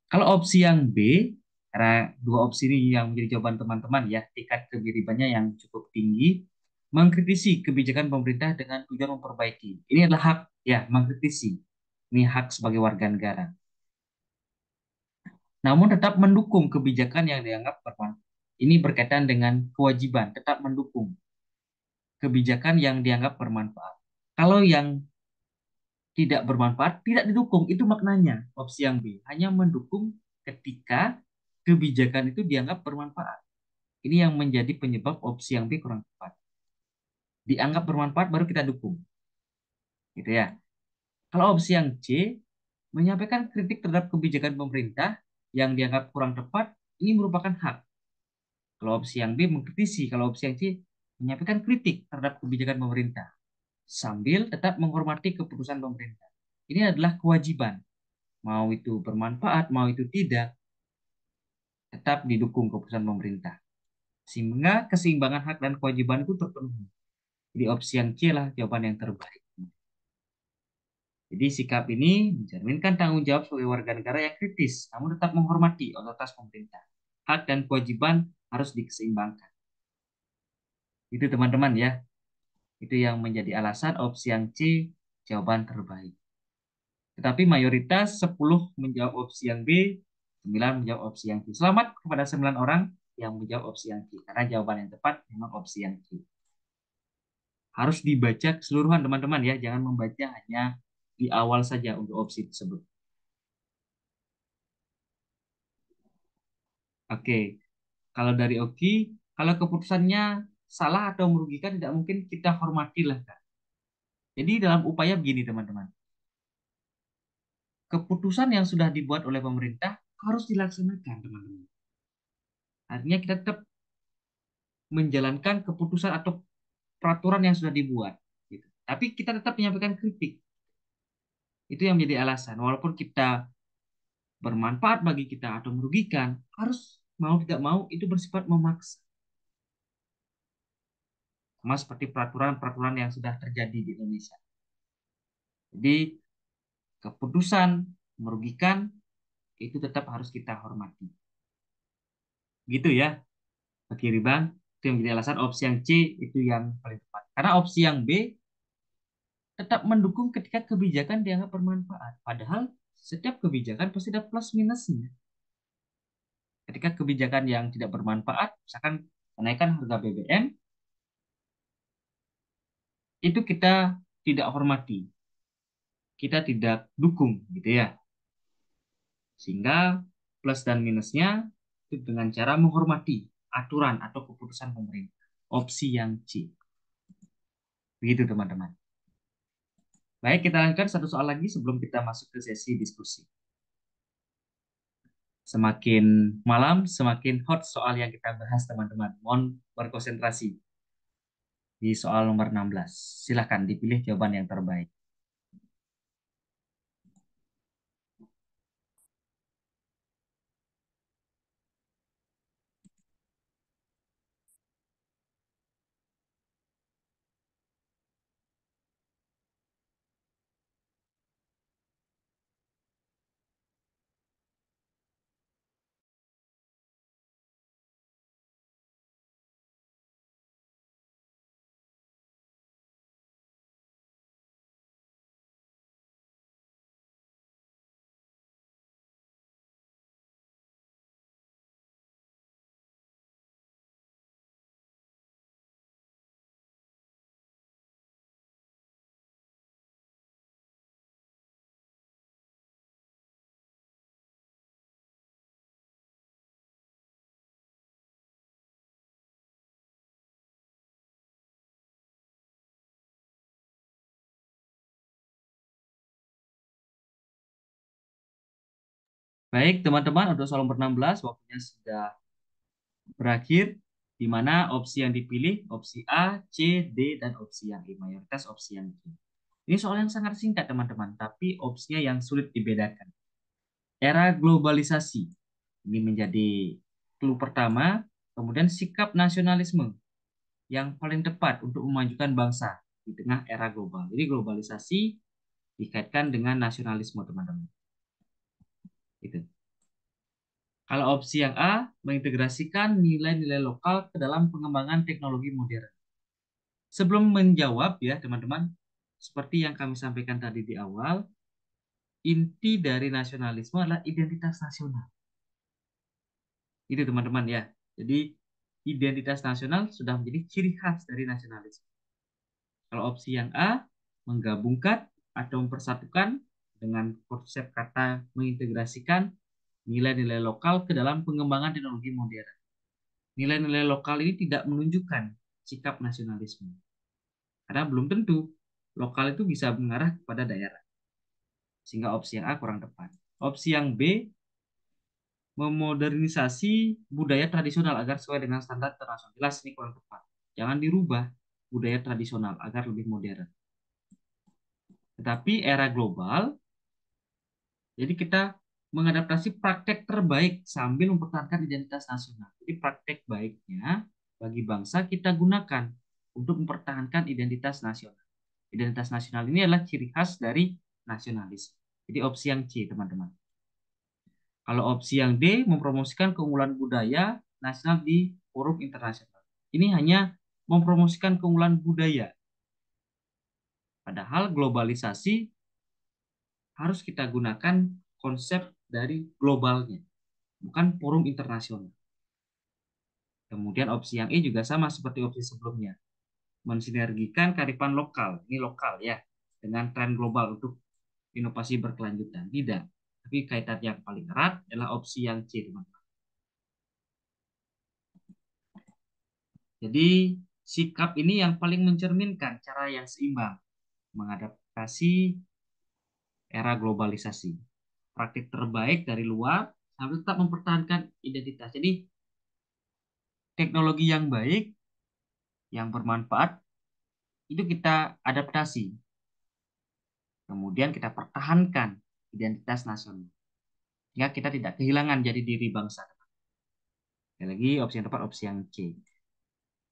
Kalau opsi yang B, karena dua opsi ini yang menjadi jawaban teman-teman ya, tingkat kemiripannya yang cukup tinggi, mengkritisi kebijakan pemerintah dengan tujuan memperbaiki. Ini adalah hak ya, mengkritisi. Ini hak sebagai warga negara. Namun tetap mendukung kebijakan yang dianggap bermanfaat. Ini berkaitan dengan kewajiban, tetap mendukung kebijakan yang dianggap bermanfaat. Kalau yang tidak bermanfaat, tidak didukung. Itu maknanya opsi yang B. Hanya mendukung ketika kebijakan itu dianggap bermanfaat. Ini yang menjadi penyebab opsi yang B kurang tepat. Dianggap bermanfaat baru kita dukung. Gitu ya. Kalau opsi yang C, menyampaikan kritik terhadap kebijakan pemerintah yang dianggap kurang tepat, ini merupakan hak. Kalau opsi yang B mengkritisi, kalau opsi yang C menyampaikan kritik terhadap kebijakan pemerintah sambil tetap menghormati keputusan pemerintah. Ini adalah kewajiban. Mau itu bermanfaat, mau itu tidak, tetap didukung keputusan pemerintah. Sehingga keseimbangan hak dan kewajiban itu terpenuhi. Jadi opsi yang C lah jawaban yang terbaik. Jadi sikap ini mencerminkan tanggung jawab sebagai warga negara yang kritis, namun tetap menghormati otoritas pemerintah. Hak dan kewajiban harus diseimbangkan. Itu teman-teman ya. Itu yang menjadi alasan opsi yang C jawaban terbaik. Tetapi mayoritas 10 menjawab opsi yang B, 9 menjawab opsi yang C. Selamat kepada 9 orang yang menjawab opsi yang C. Karena jawaban yang tepat memang opsi yang C. Harus dibaca keseluruhan teman-teman ya. Jangan membaca hanya di awal saja untuk opsi tersebut. Oke, kalau dari Oki, kalau keputusannya salah atau merugikan tidak mungkin kita hormati lah, Kak. Jadi dalam upaya begini teman-teman. Keputusan yang sudah dibuat oleh pemerintah harus dilaksanakan teman-teman. Artinya kita tetap menjalankan keputusan atau peraturan yang sudah dibuat. Gitu. Tapi kita tetap menyampaikan kritik. Itu yang menjadi alasan. Walaupun kita bermanfaat bagi kita atau merugikan, harus mau tidak mau itu bersifat memaksa. Sama seperti peraturan-peraturan yang sudah terjadi di Indonesia. Jadi keputusan merugikan itu tetap harus kita hormati. Gitu ya. Oke, Bang. Itu yang menjadi alasan opsi yang C itu yang paling tepat. Karena opsi yang B tetap mendukung ketika kebijakan dianggap bermanfaat. Padahal setiap kebijakan pasti ada plus minusnya. Ketika kebijakan yang tidak bermanfaat, misalkan menaikkan harga BBM, itu kita tidak hormati, kita tidak dukung, gitu ya. Sehingga plus dan minusnya itu dengan cara menghormati aturan atau keputusan pemerintah. Opsi yang C. Begitu teman-teman. Baik, kita lanjutkan satu soal lagi sebelum kita masuk ke sesi diskusi. Semakin malam, semakin hot soal yang kita bahas, teman-teman. Mohon berkonsentrasi di soal nomor 16. Silahkan dipilih jawaban yang terbaik. Baik, teman-teman, untuk soal nomor 16, waktunya sudah berakhir, di mana opsi yang dipilih, opsi A, C, D, dan opsi yang E. Mayoritas opsi yang D. Ini soal yang sangat singkat, teman-teman, tapi opsinya yang sulit dibedakan. Era globalisasi. Ini menjadi clue pertama. Kemudian sikap nasionalisme yang paling tepat untuk memajukan bangsa di tengah era global. Jadi globalisasi dikaitkan dengan nasionalisme, teman-teman. Itu. Kalau opsi yang A, mengintegrasikan nilai-nilai lokal ke dalam pengembangan teknologi modern. Sebelum menjawab ya, teman-teman, seperti yang kami sampaikan tadi di awal, inti dari nasionalisme adalah identitas nasional. Itu teman-teman ya. Jadi identitas nasional sudah menjadi ciri khas dari nasionalisme. Kalau opsi yang A, menggabungkan atau mempersatukan dengan konsep kata mengintegrasikan nilai-nilai lokal ke dalam pengembangan teknologi modern. Nilai-nilai lokal ini tidak menunjukkan sikap nasionalisme. Karena belum tentu lokal itu bisa mengarah kepada daerah. Sehingga opsi yang A kurang tepat. Opsi yang B, memodernisasi budaya tradisional agar sesuai dengan standar internasional. Jelas ini kurang tepat. Jangan dirubah budaya tradisional agar lebih modern. Tetapi era global, jadi kita mengadaptasi praktek terbaik sambil mempertahankan identitas nasional. Jadi praktek baiknya bagi bangsa kita gunakan untuk mempertahankan identitas nasional. Identitas nasional ini adalah ciri khas dari nasionalis. Jadi opsi yang C, teman-teman. Kalau opsi yang D, mempromosikan keunggulan budaya nasional di forum internasional. Ini hanya mempromosikan keunggulan budaya. Padahal globalisasi harus kita gunakan konsep dari globalnya, bukan forum internasional. Kemudian opsi yang E juga sama seperti opsi sebelumnya, mensinergikan kearifan lokal, ini lokal ya, dengan tren global untuk inovasi berkelanjutan. Tidak, tapi kaitan yang paling erat adalah opsi yang C, teman-teman. Jadi sikap ini yang paling mencerminkan cara yang seimbang mengadaptasi era globalisasi. Praktik terbaik dari luar sambil tetap mempertahankan identitas. Jadi teknologi yang baik, yang bermanfaat, itu kita adaptasi. Kemudian kita pertahankan identitas nasional. Sehingga kita tidak kehilangan jadi diri bangsa. Sekali lagi opsi yang tepat opsi yang C.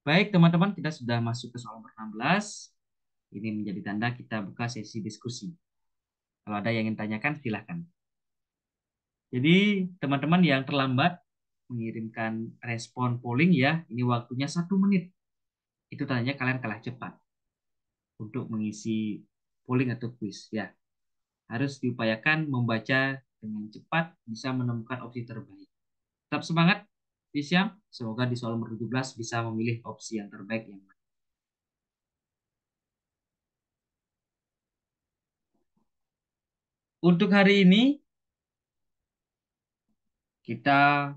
Baik teman-teman, kita sudah masuk ke soal nomor 16. Ini menjadi tanda kita buka sesi diskusi. Kalau ada yang ingin tanyakan, silahkan. Jadi teman-teman yang terlambat mengirimkan respon polling ya, ini waktunya 1 menit. Itu tandanya kalian kalah cepat untuk mengisi polling atau quiz ya. Harus diupayakan membaca dengan cepat, bisa menemukan opsi terbaik. Tetap semangat, Siam. Semoga di soal nomor 17 bisa memilih opsi yang terbaik yang mana. Untuk hari ini kita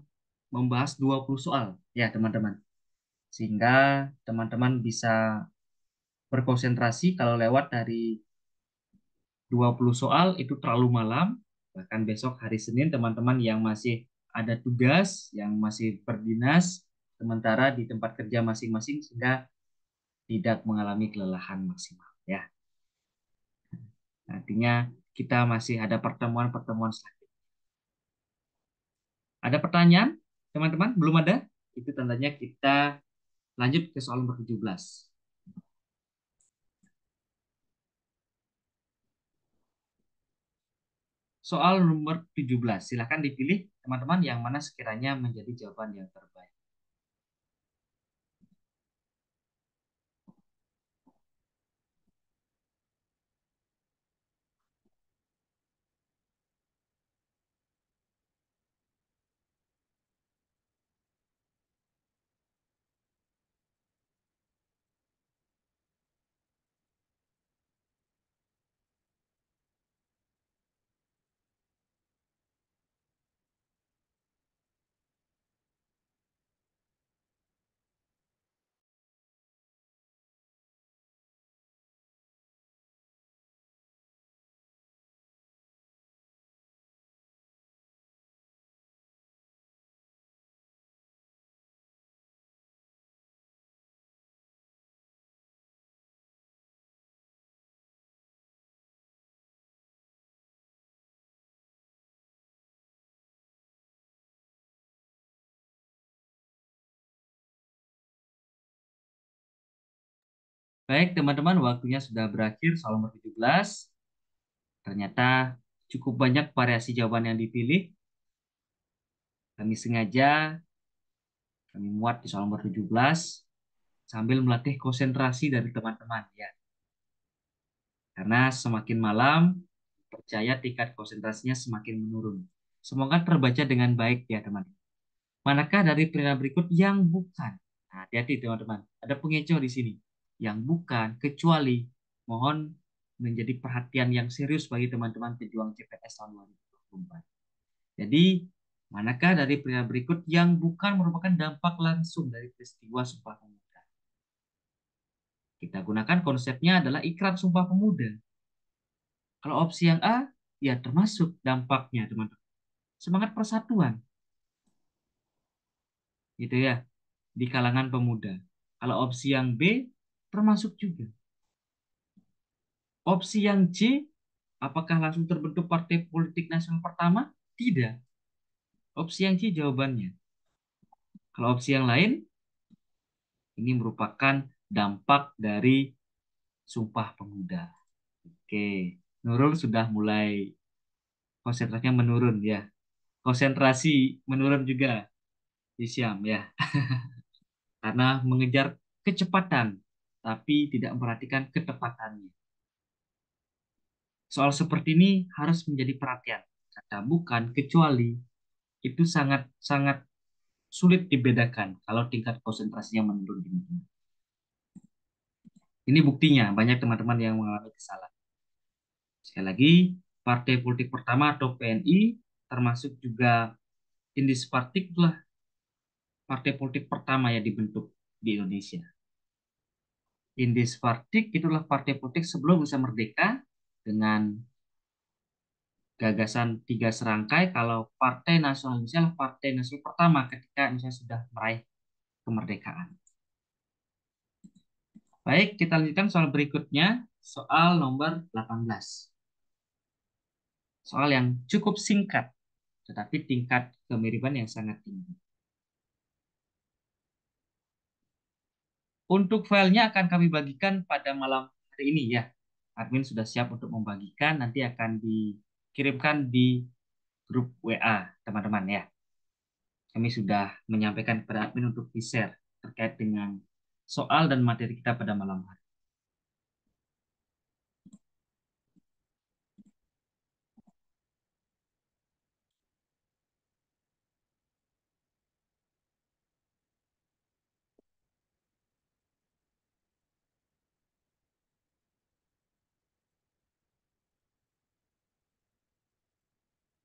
membahas 20 soal ya teman-teman. Sehingga teman-teman bisa berkonsentrasi kalau lewat dari 20 soal itu terlalu malam. Bahkan besok hari Senin teman-teman yang masih ada tugas, yang masih berdinas, sementara di tempat kerja masing-masing sehingga tidak mengalami kelelahan maksimal ya. Artinya kita masih ada pertemuan-pertemuan selanjutnya. Ada pertanyaan, teman-teman? Belum ada? Itu tandanya kita lanjut ke soal nomor 17. Soal nomor 17. Silahkan dipilih, teman-teman, yang mana sekiranya menjadi jawaban yang terbaik. Baik, teman-teman, waktunya sudah berakhir soal nomor 17. Ternyata cukup banyak variasi jawaban yang dipilih. Kami sengaja, kami muat di soal nomor 17 sambil melatih konsentrasi dari teman-teman ya. Karena semakin malam, percaya tingkat konsentrasinya semakin menurun. Semoga terbaca dengan baik ya, teman-teman. Manakah dari pilihan berikut yang bukan? Nah, hati-hati teman-teman. Ada pengecoh di sini. Yang bukan, kecuali mohon menjadi perhatian yang serius bagi teman-teman pejuang CPNS tahun 2024. Jadi, manakah dari pilihan berikut yang bukan merupakan dampak langsung dari peristiwa Sumpah Pemuda? Kita gunakan konsepnya adalah ikrar Sumpah Pemuda. Kalau opsi yang A, ya termasuk dampaknya, teman-teman. Semangat persatuan, gitu ya, di kalangan pemuda. Kalau opsi yang B, termasuk juga. Opsi yang C, apakah langsung terbentuk partai politik nasional pertama? Tidak. Opsi yang C jawabannya. Kalau opsi yang lain, ini merupakan dampak dari Sumpah Pemuda. Oke, Nurul sudah mulai konsentrasinya menurun ya. Konsentrasi menurun juga. di Siam ya. Karena mengejar kecepatan, tapi tidak memperhatikan ketepatannya. Soal seperti ini harus menjadi perhatian. Kata bukan, kecuali itu sangat-sangat sulit dibedakan kalau tingkat konsentrasinya menurun. Ini buktinya, banyak teman-teman yang mengalami kesalahan. Sekali lagi, partai politik pertama atau PNI, termasuk juga Indis Partik itulah partai politik pertama yang dibentuk di Indonesia. Indis Partik itulah partai politik sebelum Indonesia merdeka dengan gagasan tiga serangkai. Kalau Partai Nasional Indonesia adalah partai nasional pertama ketika Indonesia sudah meraih kemerdekaan. Baik, kita lanjutkan soal berikutnya, soal nomor 18. Soal yang cukup singkat, tetapi tingkat kemiripan yang sangat tinggi. Untuk filenya akan kami bagikan pada malam hari ini ya. Admin sudah siap untuk membagikan, nanti akan dikirimkan di grup WA teman-teman ya. Kami sudah menyampaikan kepada admin untuk di-share terkait dengan soal dan materi kita pada malam hari.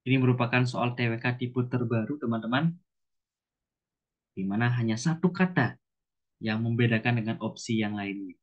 Ini merupakan soal TWK tipe terbaru teman-teman, di mana hanya satu kata yang membedakan dengan opsi yang lainnya.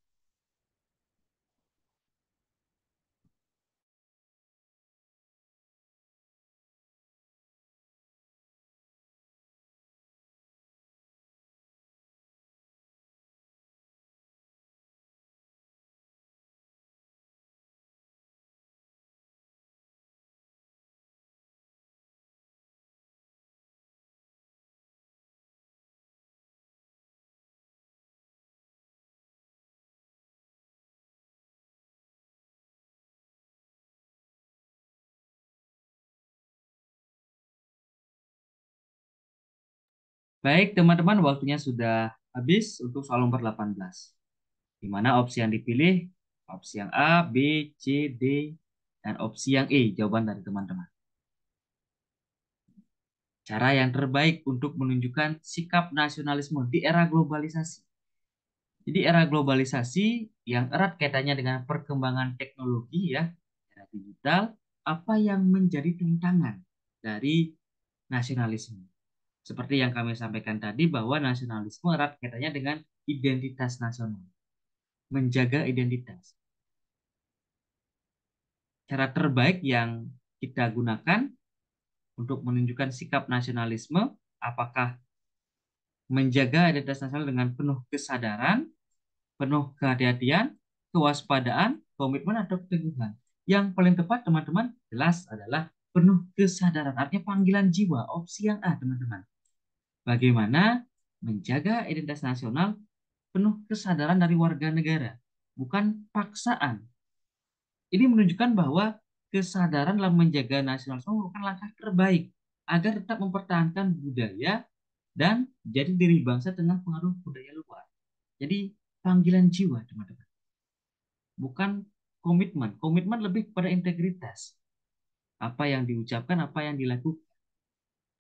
Baik teman-teman, waktunya sudah habis untuk soal nomor 18. Di mana opsi yang dipilih, opsi yang A, B, C, D, dan opsi yang E, jawaban dari teman-teman. Cara yang terbaik untuk menunjukkan sikap nasionalisme di era globalisasi. Jadi era globalisasi yang erat kaitannya dengan perkembangan teknologi ya, era digital, apa yang menjadi tantangan dari nasionalisme. Seperti yang kami sampaikan tadi bahwa nasionalisme erat kaitannya dengan identitas nasional, menjaga identitas. Cara terbaik yang kita gunakan untuk menunjukkan sikap nasionalisme, apakah menjaga identitas nasional dengan penuh kesadaran, penuh kehati-hatian, kewaspadaan, komitmen atau keteguhan. Yang paling tepat teman-teman jelas adalah penuh kesadaran. Artinya panggilan jiwa, opsi yang A teman-teman. Bagaimana menjaga identitas nasional penuh kesadaran dari warga negara, bukan paksaan. Ini menunjukkan bahwa kesadaran dalam menjaga nasionalisme merupakan langkah terbaik agar tetap mempertahankan budaya dan jadi diri bangsa tengah pengaruh budaya luar. Jadi panggilan jiwa, teman-teman. Bukan komitmen. Komitmen lebih kepada integritas. Apa yang diucapkan, apa yang dilakukan.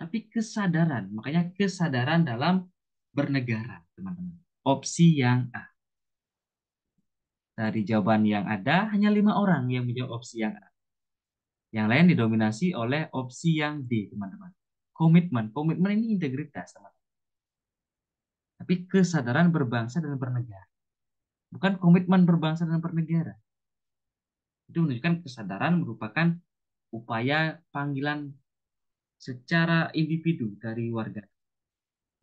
Tapi kesadaran, makanya kesadaran dalam bernegara, teman-teman. Opsi yang A. Dari jawaban yang ada, hanya 5 orang yang menjawab opsi yang A. Yang lain didominasi oleh opsi yang D, teman-teman. Komitmen. Komitmen ini integritas, teman-teman. Tapi kesadaran berbangsa dan bernegara. Bukan komitmen berbangsa dan bernegara. Itu menunjukkan kesadaran merupakan upaya panggilan secara individu dari warga.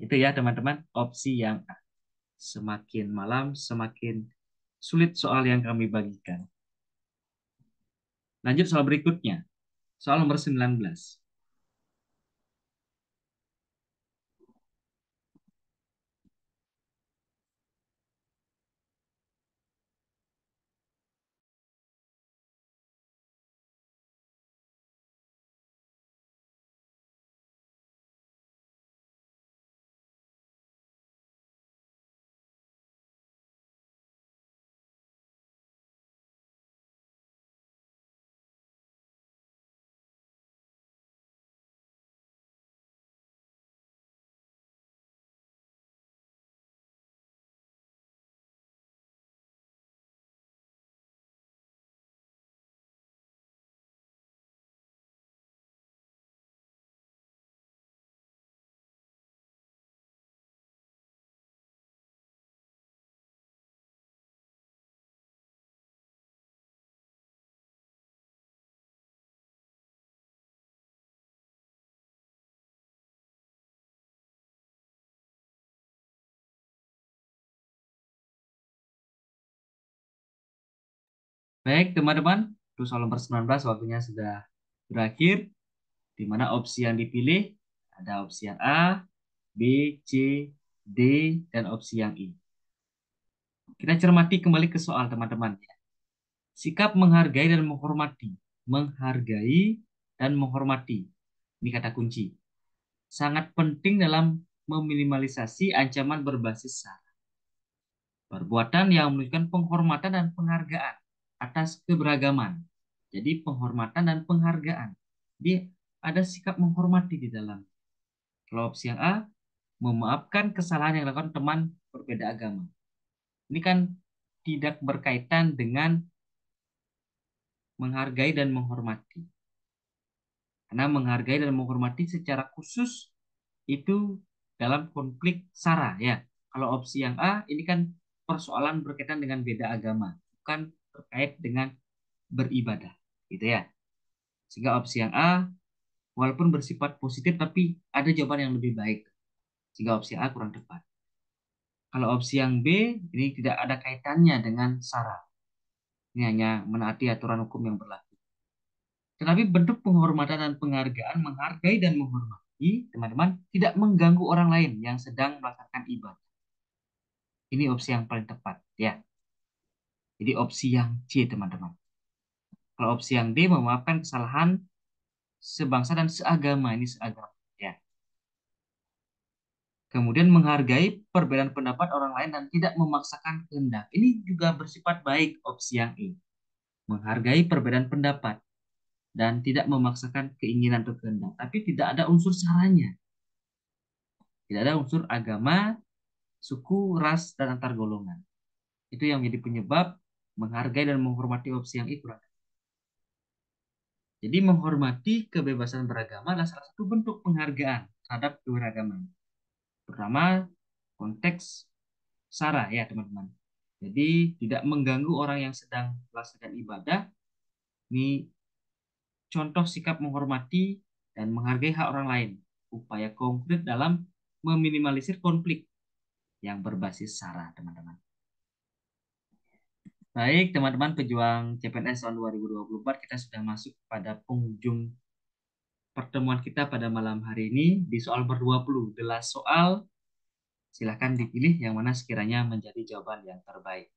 Itu ya teman-teman, opsi yang A. Semakin malam, semakin sulit soal yang kami bagikan. Lanjut soal berikutnya. Soal nomor 19. Baik, teman-teman, untuk soal nomor 19 waktunya sudah berakhir, di mana opsi yang dipilih ada opsi yang A, B, C, D, dan opsi yang I. Kita cermati kembali ke soal, teman-teman. Sikap menghargai dan menghormati. Menghargai dan menghormati. Ini kata kunci. Sangat penting dalam meminimalisasi ancaman berbasis sara. Perbuatan yang menunjukkan penghormatan dan penghargaan atas keberagaman. Jadi penghormatan dan penghargaan. Dia ada sikap menghormati di dalam. Kalau opsi yang A, memaafkan kesalahan yang dilakukan teman berbeda agama. Ini kan tidak berkaitan dengan menghargai dan menghormati. Karena menghargai dan menghormati secara khusus itu dalam konflik sara ya. Kalau opsi yang A ini kan persoalan berkaitan dengan beda agama, bukan terkait dengan beribadah, gitu ya. Sehingga opsi yang A walaupun bersifat positif tapi ada jawaban yang lebih baik. Sehingga opsi A kurang tepat. Kalau opsi yang B ini tidak ada kaitannya dengan sara. Ini hanya menaati aturan hukum yang berlaku. Tetapi bentuk penghormatan dan penghargaan, menghargai dan menghormati, teman-teman, tidak mengganggu orang lain yang sedang melaksanakan ibadah. Ini opsi yang paling tepat, ya. Jadi opsi yang C, teman-teman. Kalau opsi yang D, memaafkan kesalahan sebangsa dan seagama. Ini seagama, ya. Kemudian menghargai perbedaan pendapat orang lain dan tidak memaksakan kehendak. Ini juga bersifat baik opsi yang E. Menghargai perbedaan pendapat dan tidak memaksakan keinginan atau kehendak. Tapi tidak ada unsur saranya. Tidak ada unsur agama, suku, ras, dan antar golongan. Itu yang menjadi penyebab menghargai dan menghormati opsi yang itu. Jadi menghormati kebebasan beragama adalah salah satu bentuk penghargaan terhadap keberagaman. Pertama, konteks sara ya teman-teman. Jadi tidak mengganggu orang yang sedang melaksanakan ibadah. Ini contoh sikap menghormati dan menghargai hak orang lain. Upaya konkret dalam meminimalisir konflik yang berbasis sara teman-teman. Baik, teman-teman pejuang CPNS tahun 2024, kita sudah masuk pada penghujung pertemuan kita pada malam hari ini. Di soal ber-20, the last soal, silahkan dipilih yang mana sekiranya menjadi jawaban yang terbaik.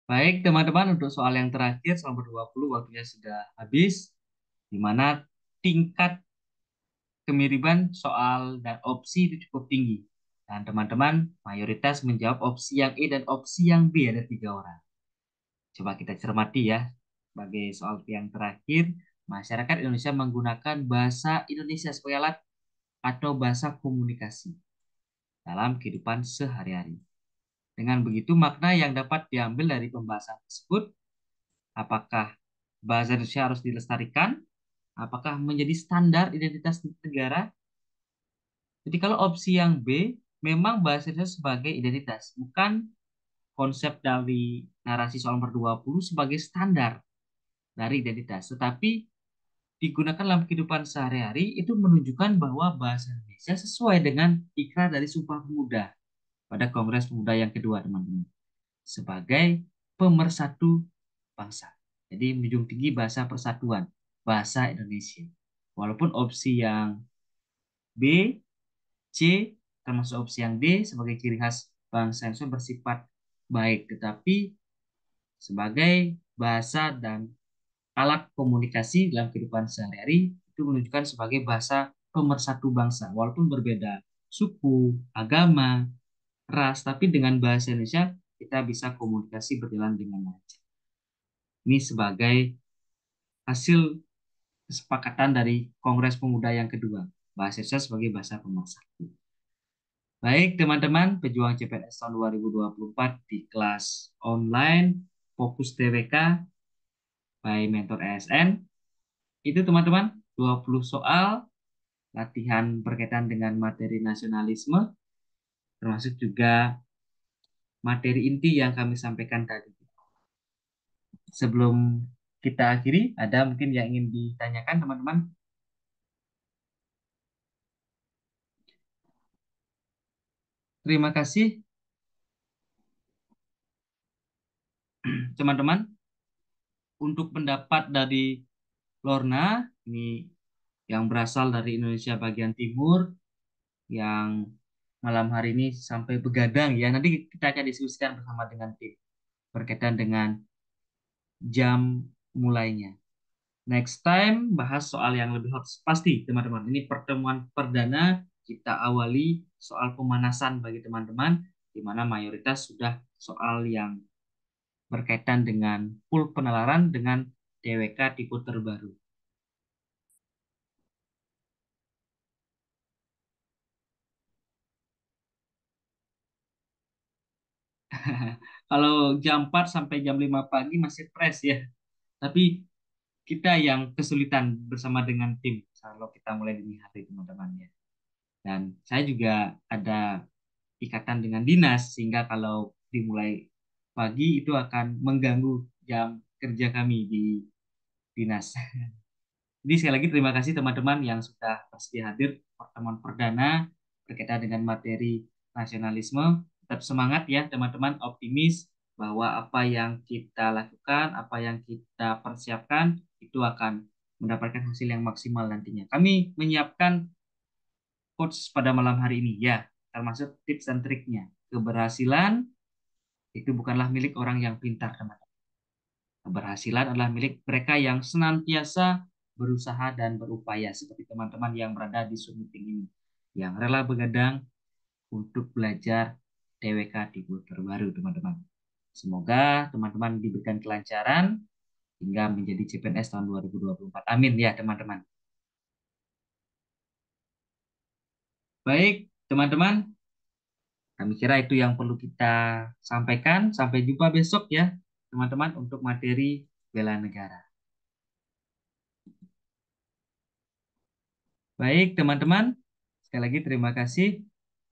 Baik, teman-teman, untuk soal yang terakhir, soal ber-20, waktunya sudah habis, di mana tingkat kemiripan soal dan opsi itu cukup tinggi. Dan teman-teman mayoritas menjawab opsi yang E dan opsi yang B, ada 3 orang. Coba kita cermati ya, sebagai soal yang terakhir, masyarakat Indonesia menggunakan bahasa Indonesia sebagai alat atau bahasa komunikasi dalam kehidupan sehari-hari. Dengan begitu, makna yang dapat diambil dari pembahasan tersebut, apakah bahasa Indonesia harus dilestarikan, apakah menjadi standar identitas negara. Jadi kalau opsi yang B, memang bahasa Indonesia sebagai identitas, bukan konsep dari narasi soal nomor 20 sebagai standar dari identitas. Tetapi digunakan dalam kehidupan sehari-hari itu menunjukkan bahwa bahasa Indonesia sesuai dengan ikrar dari Sumpah Pemuda pada Kongres Pemuda yang kedua, teman-teman, sebagai pemersatu bangsa. Jadi menjunjung tinggi bahasa persatuan, bahasa Indonesia. Walaupun opsi yang B, C, termasuk opsi yang D sebagai ciri khas bahasa Indonesia bersifat baik, tetapi sebagai bahasa dan alat komunikasi dalam kehidupan sehari-hari itu menunjukkan sebagai bahasa pemersatu bangsa. Walaupun berbeda suku, agama, ras, tapi dengan bahasa Indonesia kita bisa komunikasi berjalan dengan lancar. Ini sebagai hasil kesepakatan dari Kongres Pemuda yang kedua, bahasa Indonesia sebagai bahasa pemersatu. Baik teman-teman, pejuang CPNS tahun 2024 di kelas online Fokus TWK by Mentor ASN. Itu teman-teman, 20 soal latihan berkaitan dengan materi nasionalisme, termasuk juga materi inti yang kami sampaikan tadi. Sebelum kita akhiri, ada mungkin yang ingin ditanyakan teman-teman? Terima kasih teman-teman untuk pendapat dari Lorna, ini yang berasal dari Indonesia bagian timur, yang malam hari ini sampai begadang ya. Nanti kita akan diskusikan bersama dengan tim berkaitan dengan jam mulainya. Next time bahas soal yang lebih hot pasti teman-teman. Ini pertemuan perdana, kita awali soal pemanasan bagi teman-teman di mana mayoritas sudah soal yang berkaitan dengan full penalaran dengan TWK tipe terbaru. Kalau jam 4 sampai jam 5 pagi masih fresh ya. Tapi kita yang kesulitan bersama dengan tim kalau kita mulai dini hari teman-teman ya. Dan saya juga ada ikatan dengan dinas sehingga kalau dimulai pagi itu akan mengganggu jam kerja kami di dinas. Jadi sekali lagi terima kasih teman-teman yang sudah bersedia hadir pertemuan perdana berkaitan dengan materi nasionalisme. Tetap semangat ya teman-teman, optimis bahwa apa yang kita lakukan, apa yang kita persiapkan itu akan mendapatkan hasil yang maksimal nantinya. Kami menyiapkan quotes pada malam hari ini ya, termasuk tips dan triknya. Keberhasilan itu bukanlah milik orang yang pintar, teman-teman. Keberhasilan adalah milik mereka yang senantiasa berusaha dan berupaya, seperti teman-teman yang berada di Zoom meeting ini, yang rela begadang untuk belajar TWK tipe terbaru, teman-teman. Semoga teman-teman diberikan kelancaran hingga menjadi CPNS tahun 2024. Amin ya, teman-teman. Baik, teman-teman, kami kira itu yang perlu kita sampaikan. Sampai jumpa besok ya, teman-teman, untuk materi bela negara. Baik, teman-teman, sekali lagi terima kasih.